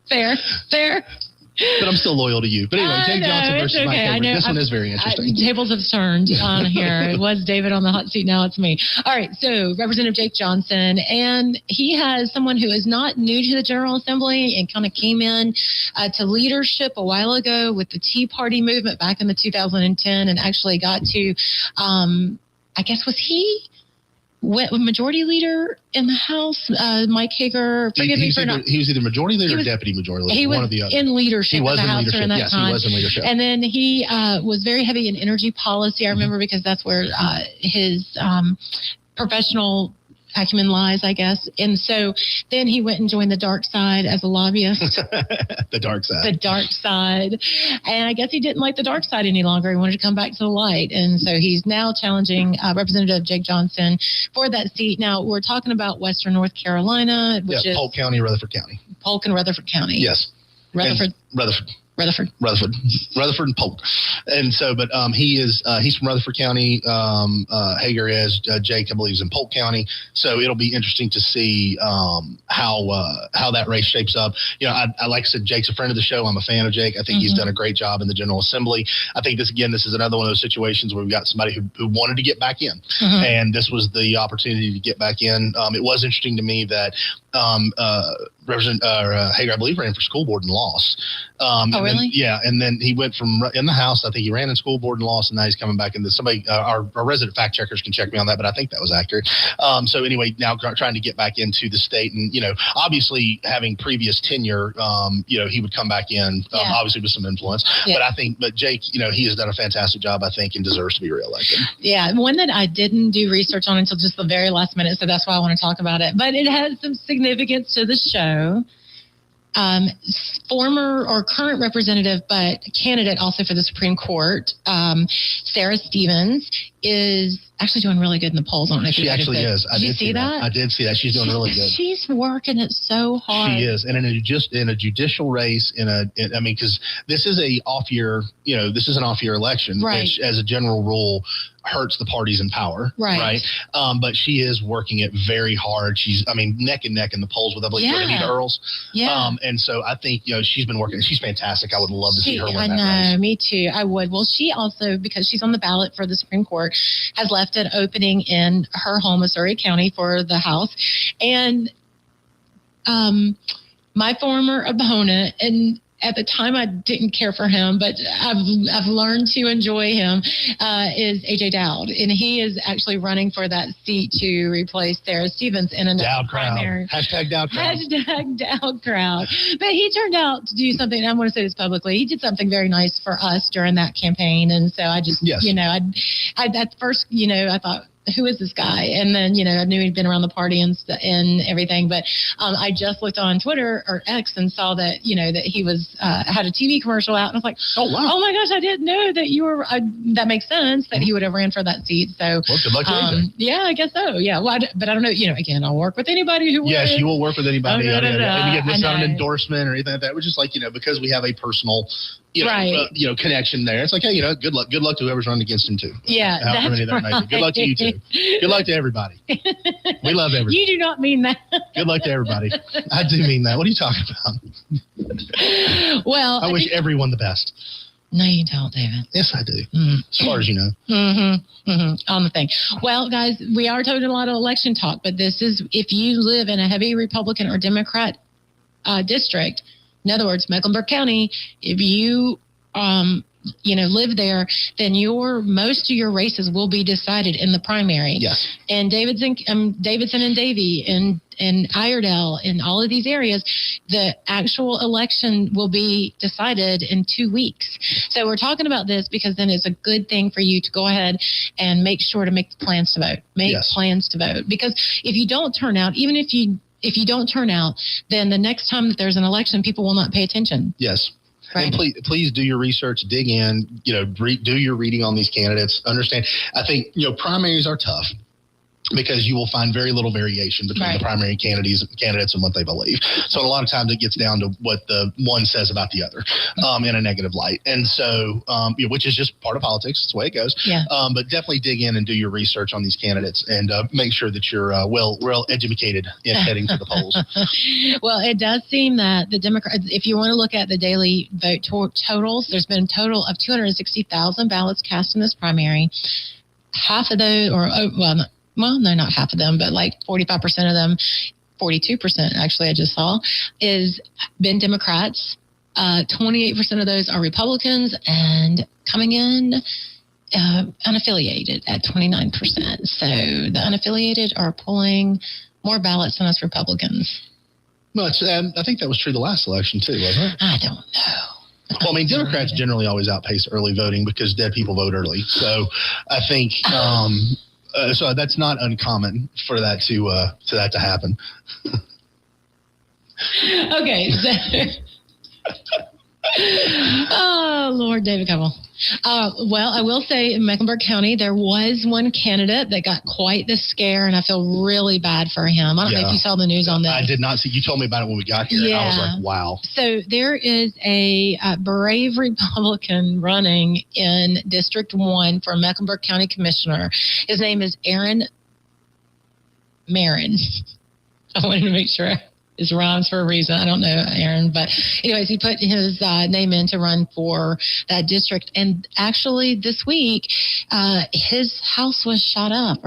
Fair. But I'm still loyal to you. But anyway, Jake Johnson versus Mike Hager. This one is very interesting. Tables have turned on here. It was David on the hot seat. Now it's me. All right. So Representative Jake Johnson, and he has someone who is not new to the General Assembly and kind of came in to leadership a while ago with the Tea Party movement back in the 2010 and actually got to, I guess, was he majority leader in the House? Mike Hager, he was either majority leader or deputy majority leader. He was one or the other. in leadership. He was in the in House leadership. during that Yes, time. he was in leadership. And then he was very heavy in energy policy. I remember because that's where his professional acumen lies, I guess. And so then he went and joined the dark side as a lobbyist. The dark side. The dark side. And I guess he didn't like the dark side any longer. He wanted to come back to the light. And so he's now challenging Representative Jake Johnson for that seat. Now, we're talking about Western North Carolina, which is Polk County, Rutherford County. Polk and Rutherford County. Yes. Rutherford and Polk. And so, but he's from Rutherford County. Hager is. Jake, I believe, is in Polk County. So it'll be interesting to see how that race shapes up. I like I said, Jake's a friend of the show. I'm a fan of Jake. I think he's done a great job in the General Assembly. I think this is another one of those situations where we've got somebody who wanted to get back in, and this was the opportunity to get back in. It was interesting to me that Representative Hager, I believe, ran for school board and lost. Really? And then he went from in the House. I think he ran in school board and lost, and now he's coming back into somebody. Our resident fact checkers can check me on that, but I think that was accurate. So anyway, now trying to get back into the state, and obviously having previous tenure, he would come back in, obviously with some influence. Yeah. But Jake, he has done a fantastic job, I think, and deserves to be reelected. Yeah, one that I didn't do research on until just the very last minute, so that's why I want to talk about it. But it has some significance to the show. Former or current representative, but candidate also for the Supreme Court, Sarah Stevens, is actually doing really good in the polls. I don't know if she actually is. Did you see that? I did see that. She's doing really good. She's working it so hard. She is, and in a judicial race, because this is an off year election, right, which, as a general rule, hurts the parties in power, right? But she is working it very hard. She's, neck and neck in the polls with, I believe, Anita Earls. Yeah. And so I think, she's been working. She's fantastic. I would love to see her win that race. I know, me too. I would. Well, she also, because she's on the ballot for the Supreme Court, has left an opening in her home, Missouri County, for the House. And my former opponent, and at the time I didn't care for him, but I've learned to enjoy him, is A.J. Dowd. And he is actually running for that seat to replace Sarah Stevens in a Dowd primary. Crowd. Hashtag Dowd Crowd. Hashtag Dowd Crowd. But he turned out to do something, and I want to say this publicly, he did something very nice for us during that campaign. And so I just, at first, I thought, who is this guy? And then, I knew he'd been around the party and everything. But I just looked on Twitter or X and saw that, that he was had a TV commercial out. And I was like, oh, wow. Oh, my gosh, I didn't know that you were. That makes sense that he would have ran for that seat. So, well, good luck to you. Yeah, I guess so. Yeah. Well, but I don't know. Again, I'll work with anybody who Yes, you will work with anybody. Oh, it's not an endorsement or anything like that. We're just because we have a personal connection there. It's like, hey, good luck to whoever's running against him too. Yeah, that's right. Good luck to you too. Good luck to everybody. We love everybody. You do not mean that. Good luck to everybody. I do mean that. What are you talking about? Well, I wish everyone the best. No, you don't, David. Yes, I do. As far as you know. On the thing. Well, guys, we are talking a lot of election talk, but this is if you live in a heavy Republican or Democrat district. In other words, Mecklenburg County, if you live there, then most of your races will be decided in the primary. Yes. And Davidson and Davie and Iredell and all of these areas, the actual election will be decided in 2 weeks. So we're talking about this because then it's a good thing for you to go ahead and make sure to make plans to vote. Plans to vote. Because if you don't turn out, even if you don't turn out, then the next time that there's an election, people will not pay attention. Yes. Right. And please do your research, dig in, do your reading on these candidates. Understand, I think, primaries are tough because you will find very little variation between the primary candidates and what they believe. So a lot of times it gets down to what the one says about the other in a negative light. And so, which is just part of politics. It's the way it goes. Yeah. But definitely dig in and do your research on these candidates and make sure that you're well educated in heading to the polls. Well, it does seem that the Democrats, if you want to look at the daily vote totals, there's been a total of 260,000 ballots cast in this primary. Half of those, well, no, not half of them, but like 45% of them, 42% actually I just saw, is been Democrats. 28% of those are Republicans, and coming in unaffiliated at 29%. So the unaffiliated are pulling more ballots than us Republicans. Well, I think that was true the last election too, wasn't it? I don't know. Well, I mean, Democrats generally always outpace early voting because dead people vote early. So I think so that's not uncommon for that to happen. Okay. Oh, Lord, David Coble. Well, I will say in Mecklenburg County, there was one candidate that got quite the scare, and I feel really bad for him. I don't know if you saw the news on that. I did not see. You told me about it when we got here. Yeah. I was like, wow. So there is a brave Republican running in District 1 for Mecklenburg County Commissioner. His name is Aaron Marin. I wanted to make sure it rhymes for a reason. I don't know, Aaron. But anyways, he put his name in to run for that district. And actually this week, his house was shot at.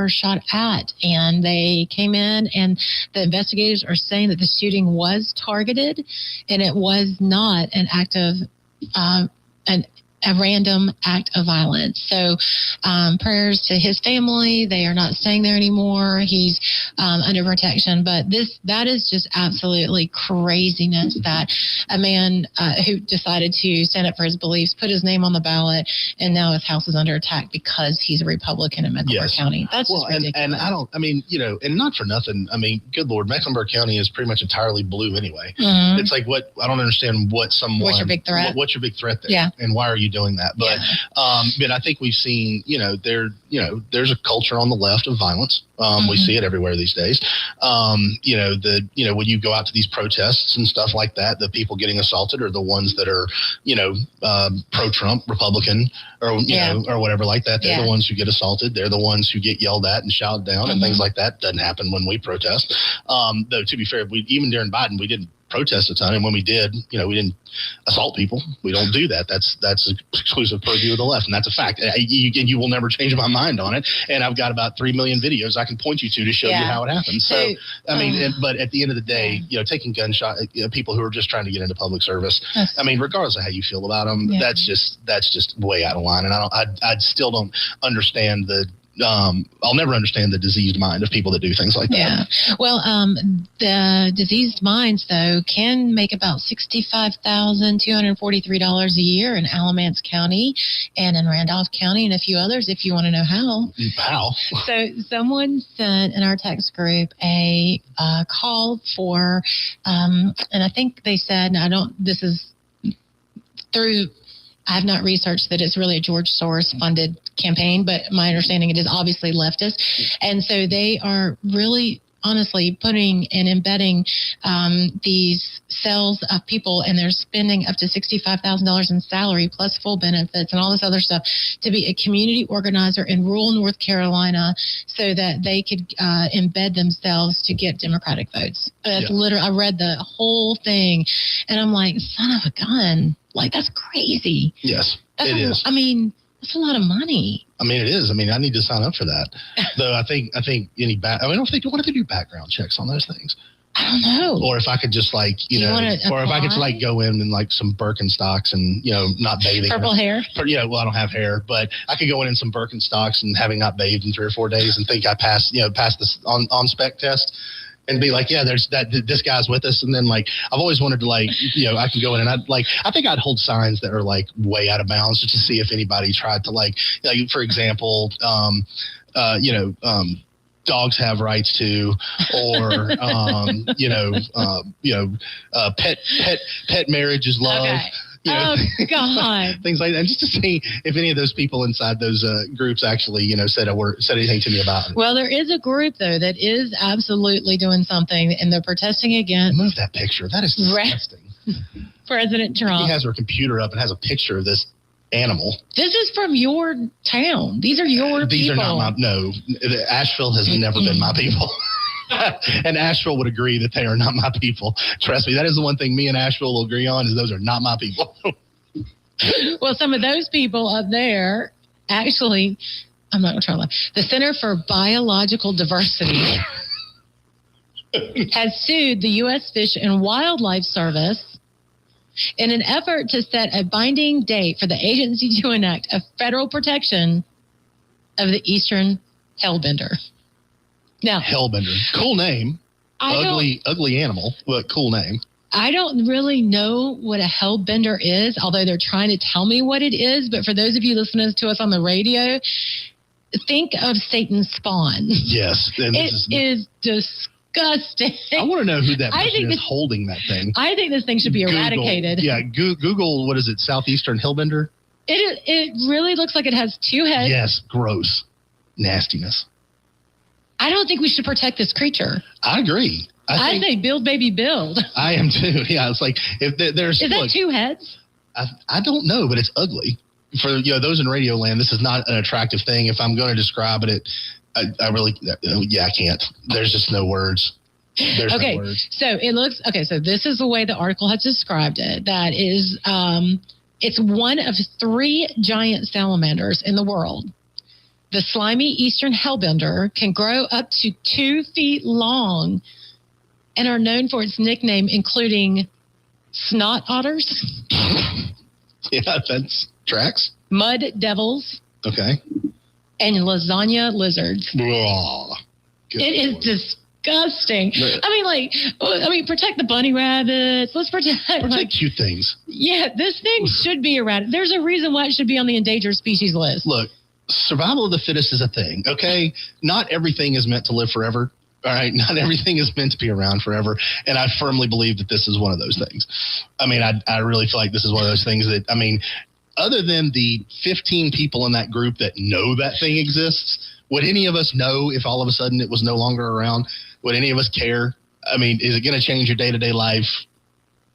And they came in, and the investigators are saying that the shooting was targeted, and it was not an act of a random act of violence. So prayers to his family. They are not staying there anymore. He's under protection. But that is just absolutely craziness that a man who decided to stand up for his beliefs, put his name on the ballot, and now his house is under attack because he's a Republican in Mecklenburg County. That's just ridiculous. And not for nothing. I mean, good Lord, Mecklenburg County is pretty much entirely blue anyway. Mm-hmm. It's like, I don't understand what's your big threat? What's your big threat there? Yeah. And why are you doing that? But but I think we've seen, there's a culture on the left of violence. We see it everywhere these days. When you go out to these protests and stuff like that, the people getting assaulted are the ones that are, pro-Trump, Republican, or whatever like that. They're the ones who get assaulted. They're the ones who get yelled at and shouted down and things like that. Doesn't happen when we protest. Though, to be fair, even during Biden, we didn't protest a ton, and when we did, we didn't assault people. We don't do that. That's exclusive purview of the left, and that's a fact. You will never change my mind on it. And I've got about 3 million videos I can point you to show you how it happens. So but at the end of the day, taking gunshot people who are just trying to get into public service. I mean, regardless of how you feel about them, that's just way out of line. And I still don't understand I'll never understand the diseased mind of people that do things like that. Yeah. Well, the diseased minds, though, can make about $65,243 a year in Alamance County and in Randolph County and a few others, if you want to know how. How? So someone sent in our text group a call for, and I think they said, this is through, I have not researched that it's really a George Soros funded campaign, but my understanding it is obviously leftist. And so they are really honestly putting and embedding these cells of people, and they're spending up to $65,000 in salary plus full benefits and all this other stuff to be a community organizer in rural North Carolina so that they could embed themselves to get Democratic votes. That's literally, I read the whole thing and I'm like, son of a gun. Like, that's crazy. Yes, it is. I mean, that's a lot of money. I mean, it is. I mean, I need to sign up for that. Though I think what if they do background checks on those things? I don't know. Or if I could just like, or if I could like go in like some Birkenstocks and, not bathing. Purple hair? Yeah, well, I don't have hair, but I could go in some Birkenstocks and having not bathed in 3 or 4 days and think I passed this on spec test and be like, yeah, this guy's with us. And then like, I've always wanted to like, I can go in and I think I'd hold signs that are like way out of bounds just to see if anybody tried to like for example, dogs have rights to, or pet marriage is love. Okay. God! Things like that, just to see if any of those people inside those groups actually, said anything to me about it. Well, there is a group though that is absolutely doing something, and they're protesting against. Move that picture. That is disgusting. President Trump. He has her computer up and has a picture of this animal. This is from your town. These are your people. These are not no. Asheville has never been my people. And Asheville would agree that they are not my people. Trust me, that is the one thing me and Asheville will agree on is those are not my people. Well, some of those people up there, actually, I'm not going to try to laugh. The Center for Biological Diversity has sued the U.S. Fish and Wildlife Service in an effort to set a binding date for the agency to enact a federal protection of the eastern hellbender. Now, hellbender, cool name. Ugly animal, but cool name. I don't really know what a hellbender is, although they're trying to tell me what it is. But for those of you listening to us on the radio, think of Satan's spawn. Yes. It is disgusting. I want to know who that person is holding that thing. I think this thing should be eradicated. Yeah, Google, what is it, Southeastern hellbender? It really looks like it has 2 heads. Yes, gross. Nastiness. I don't think we should protect this creature. I agree. I say build, baby, build. I am too. Yeah, it's like if there's. Is that 2 heads? I don't know, but it's ugly. For those in radio land, this is not an attractive thing. If I'm going to describe it, I really, I can't. There's just no words. There's no words. So it looks So this is the way the article has described it. That is, it's one of 3 giant salamanders in the world. The slimy eastern hellbender can grow up to 2 feet long and are known for its nickname, including snot otters. Yeah, that's tracks. Mud devils. Okay. And lasagna lizards. It is disgusting. Protect the bunny rabbits. Let's protect cute things. Yeah, this thing should be eradicated. There's a reason why it should be on the endangered species list. Look. Survival of the fittest is a thing, okay? Not everything is meant to live forever, all right? Not everything is meant to be around forever, and I firmly believe that this is one of those things. I mean, I really feel like this is one of those things that, other than the 15 people in that group that know that thing exists, would any of us know if all of a sudden it was no longer around? Would any of us care? Is it going to change your day-to-day life?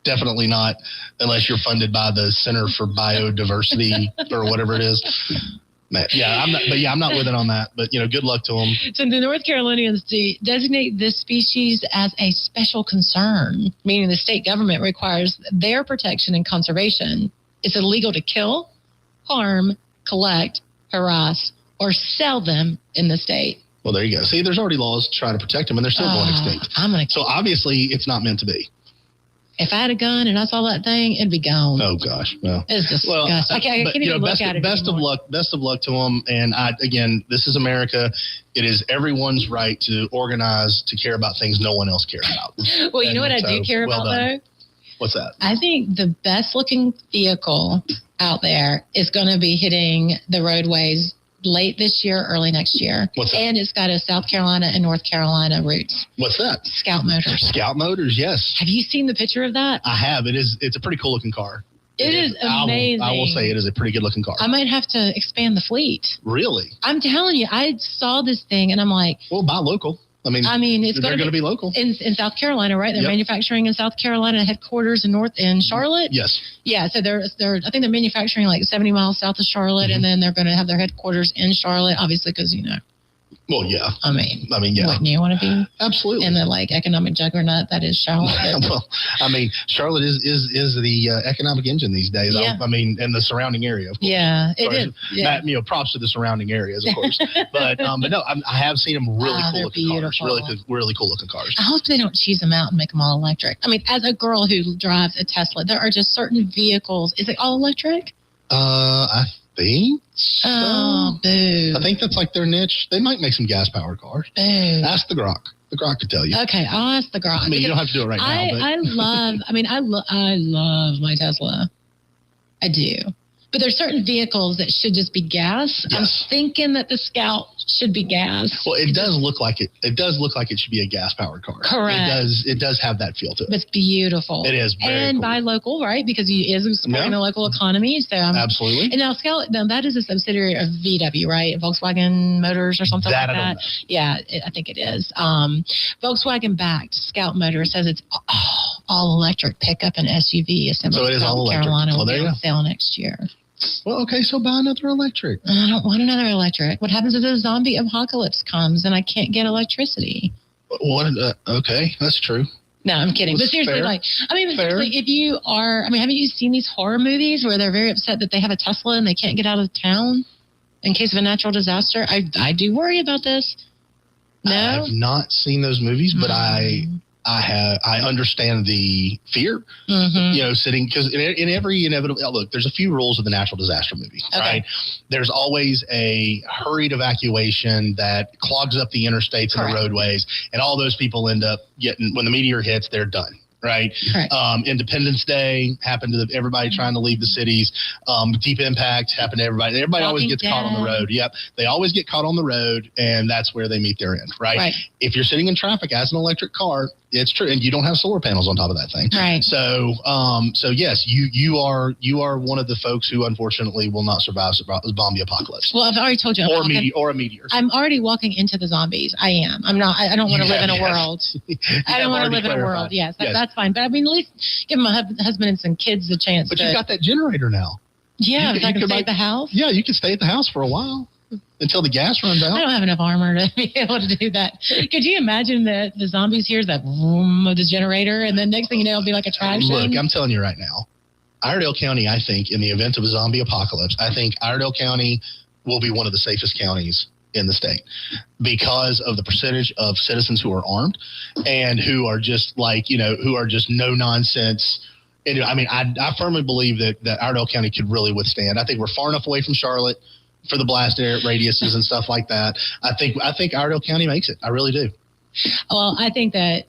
Definitely not, unless you're funded by the Center for Biodiversity or whatever it is. Yeah, I'm not with it on that. But good luck to them. So the North Carolinians designate this species as a special concern, meaning the state government requires their protection and conservation. It's illegal to kill, harm, collect, harass, or sell them in the state. Well, there you go. See, there's already laws trying to protect them, and they're still going extinct. So obviously, it's not meant to be. If I had a gun and I saw that thing, it'd be gone. Oh gosh, well, it's disgusting. I can't even look at it. Best of luck to them. And again, this is America. It is everyone's right to organize to care about things no one else cares about. Well, you know what I do care about though? What's that? I think the best looking vehicle out there is going to be hitting the roadways late this year, early next year. What's that? And it's got a South Carolina and North Carolina roots. What's that? Scout Motors. Scout Motors, yes. Have you seen the picture of that? I have. It's a pretty cool looking car. It is amazing. I will say it is a pretty good looking car. I might have to expand the fleet. Really? I'm telling you, I saw this thing and I'm like, well, buy local. They're going to be local in South Carolina, right? They're manufacturing in South Carolina, headquarters in Charlotte. Yes. Yeah. So I think they're manufacturing like 70 miles south of Charlotte, and then they're going to have their headquarters in Charlotte, obviously, because Well, yeah. I mean, yeah. Wouldn't you want to be? Absolutely. In the economic juggernaut that is Charlotte. Well, Charlotte is the economic engine these days. Yeah. And the surrounding area, of course. Yeah, it is. Yeah. Props to the surrounding areas, of course. but no, I have seen them really cool looking cars. Really cool looking cars. I hope they don't cheese them out and make them all electric. I mean, as a girl who drives a Tesla, there are just certain vehicles. Is it all electric? I think so. Oh, boo. I think that's like their niche. They might make some gas-powered cars. Boo. Ask the Grok. The Grok could tell you. Okay, I'll ask the Grok. I mean, you don't have to do it right now. But. I love my Tesla. I do. But there's certain vehicles that should just be gas. Yes. I'm thinking that the Scout should be gas. Well, it does look like it. It does look like it should be a gas-powered car. Correct. It does have that feel to it. It's beautiful. It is very cool. Buy local, right? Because he is supporting the local economy. So absolutely. And now Scout, that is a subsidiary of VW, right? Volkswagen Motors or something like that. I don't know. Yeah, I think it is. Volkswagen-backed Scout Motor says it's all electric pickup and SUV assembled in South Carolina will be on sale next year. Well, okay, so buy another electric. I don't want another electric. What happens if the zombie apocalypse comes and I can't get electricity? Okay, that's true. No, I'm kidding. But seriously, seriously, if you are, haven't you seen these horror movies where they're very upset that they have a Tesla and they can't get out of town in case of a natural disaster? I do worry about this. No? I have not seen those movies, but I understand the fear, sitting, because in every inevitable, look, there's a few rules of the natural disaster movie, right? There's always a hurried evacuation that clogs up the interstates and the roadways, and all those people end up when the meteor hits, they're done. Right. Independence Day happened to everybody trying to leave the cities. Deep Impact happened to everybody. Everybody always gets caught on the road. Yep. They always get caught on the road, and that's where they meet their end. Right. If you're sitting in traffic as an electric car, it's true. And you don't have solar panels on top of that thing. Right. So yes, you are one of the folks who unfortunately will not survive the zombie apocalypse. Well, I've already told you. Or a meteor. I'm already walking into the zombies. I am. I'm not. I don't want to live in a world. I don't want to live in a world. Yes, that's fine. But at least give my husband and some kids a chance. But you've got that generator now. Yeah, I can stay at the house. Yeah, you can stay at the house for a while. Until the gas runs out. I don't have enough armor to be able to do that. Could you imagine the zombies hears that vroom of the generator, and then next thing you know, it'll be like a traction? Look, I'm telling you right now, Iredell County, I think, in the event of a zombie apocalypse, I think Iredell County will be one of the safest counties in the state because of the percentage of citizens who are armed and who are just who are just no nonsense. I firmly believe that Iredell County could really withstand. I think we're far enough away from Charlotte for the blast radiuses and stuff like that. I think Iredell County makes it. I really do. Well, I think that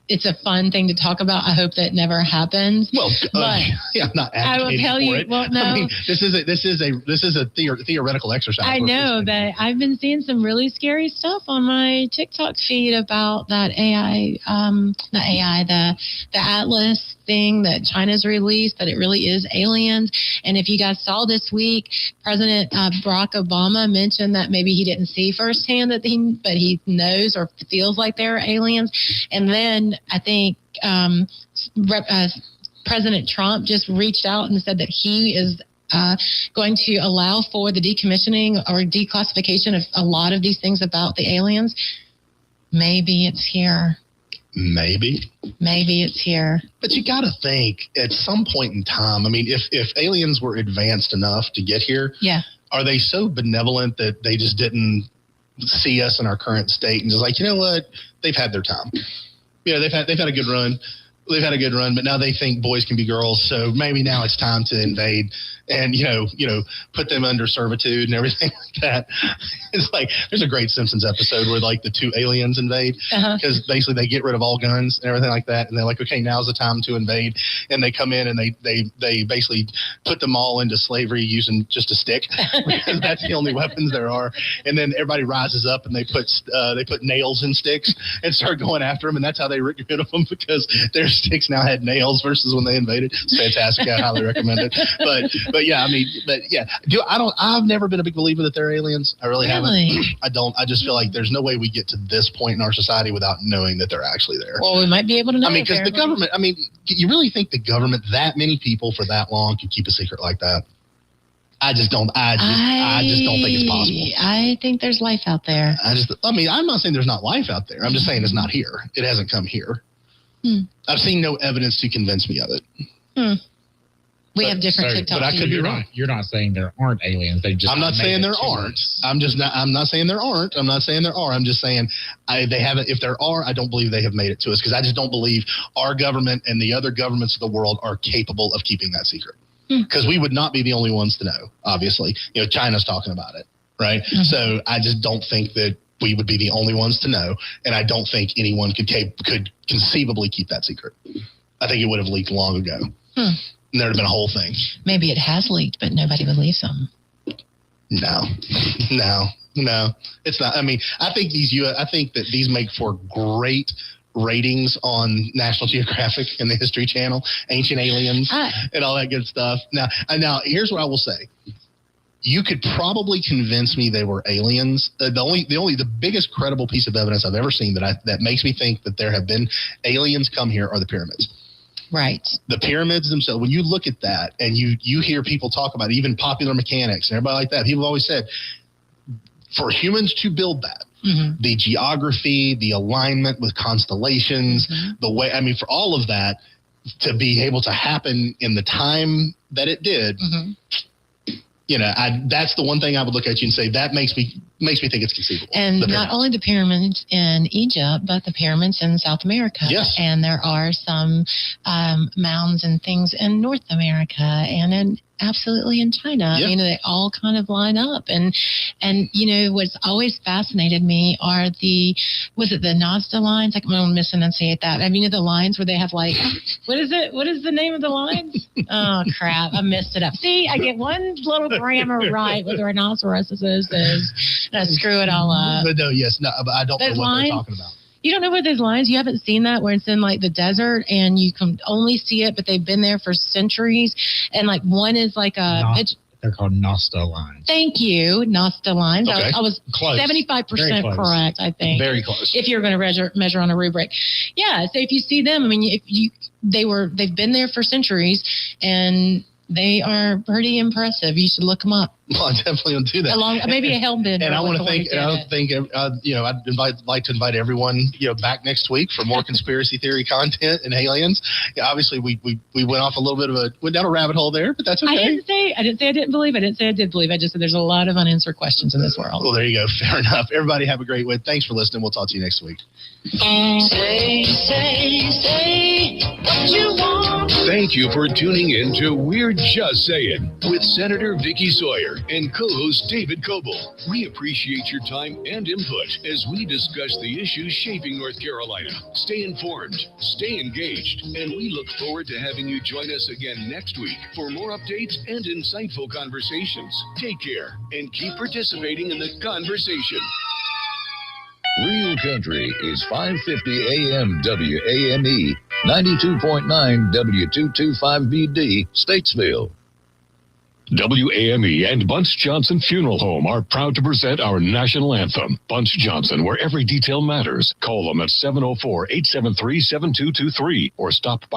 it's a fun thing to talk about. I hope that never happens. Well, I'm not advocating I will tell you. It. Well, no. This is a theoretical exercise. I know, but I've been seeing some really scary stuff on my TikTok feed about that the Atlas thing that China's released, that it really is aliens. And if you guys saw this week, President Barack Obama mentioned that maybe he didn't see firsthand but he knows or feels like they're aliens. And then I think President Trump just reached out and said that he is going to allow for the decommissioning or declassification of a lot of these things about the aliens. Maybe it's here. Maybe it's here. But you got to think at some point in time, if aliens were advanced enough to get here, are they so benevolent that they just didn't see us in our current state and just like, you know what, they've had their time. They've had a good run. But now they think boys can be girls, so maybe now it's time to invade and put them under servitude and everything like that. It's like there's a great Simpsons episode where like the two aliens invade because basically they get rid of all guns and everything like that, and they're like, okay, now's the time to invade, and they come in and they basically put them all into slavery using just a stick because that's the only weapons there are, and then everybody rises up and they put nails in sticks and start going after them, and that's how they get rid of them because their sticks now had nails versus when they invaded. It's fantastic. I highly recommend it. But yeah, I've never been a big believer that they're aliens. I really haven't. I don't. I just feel like there's no way we get to this point in our society without knowing that they're actually there. Well, we might be able to know. Because the government, you really think the government, that many people for that long, could keep a secret like that? I just don't think it's possible. I think there's life out there. I'm not saying there's not life out there. I'm just saying it's not here. It hasn't come here. I've seen no evidence to convince me of it. We have different TikToks. But I could be wrong. You're not saying there aren't aliens. I'm not saying there aren't. I'm not saying there aren't. I'm not saying there are. I'm just saying they haven't. If there are, I don't believe they have made it to us because I just don't believe our government and the other governments of the world are capable of keeping that secret. Because we would not be the only ones to know. Obviously, China's talking about it, right? So I just don't think that we would be the only ones to know, and I don't think anyone could conceivably keep that secret. I think it would have leaked long ago. And there'd have been a whole thing. Maybe it has leaked, but nobody believes them. No, it's not. I mean, I think that these make for great ratings on National Geographic and the History Channel, Ancient Aliens, and all that good stuff. Now, here's what I will say. You could probably convince me they were aliens. The biggest credible piece of evidence I've ever seen that makes me think that there have been aliens come here are the pyramids. Right. The pyramids themselves, when you look at that and you hear people talk about it, even Popular Mechanics and everybody like that, people have always said, for humans to build that, the geography, the alignment with constellations, the way, for all of that to be able to happen in the time that it did, that's the one thing I would look at you and say, that makes me think it's conceivable. And not only the pyramids in Egypt, but the pyramids in South America. Yes. And there are some mounds and things in North America and absolutely in China. Yeah. They all kind of line up. And what's always fascinated me are was it the Nazca lines? I'm going to misenunciate that. the lines where they have what is it? What is the name of the lines? Oh, crap. I messed it up. See, I get one little grammar right with rhinoceroses is, and I screw it all up. But I don't know what they're talking about. You don't know where those lines? You haven't seen that where it's in the desert and you can only see it, but they've been there for centuries. And one is they're called Nazca lines. Thank you, Nazca lines. Okay. I was close. 75% correct, I think. Very close. If you're going to measure on a rubric. Yeah, so if you see them, they've been there for centuries and they are pretty impressive. You should look them up. Well, I definitely will do that. Maybe a hellbender. And I want to thank. I'd like to invite everyone, back next week for more conspiracy theory content and aliens. Yeah, obviously, we went off a little bit went down a rabbit hole there, but that's okay. I didn't say I didn't believe. I didn't say I did believe. I just said there's a lot of unanswered questions in this world. Well, there you go. Fair enough. Everybody have a great week. Thanks for listening. We'll talk to you next week. Say what you want. Thank you for tuning in to We're Just Saying with Senator Vickie Sawyer and co-host David Coble. We appreciate your time and input as we discuss the issues shaping North Carolina. Stay informed, stay engaged, and we look forward to having you join us again next week for more updates and insightful conversations. Take care and keep participating in the conversation. Real Country is 550 AM WAME, 92.9 W225BD, Statesville. WAME and Bunch Johnson Funeral Home are proud to present our national anthem, Bunch Johnson, where every detail matters. Call them at 704-873-7223 or stop by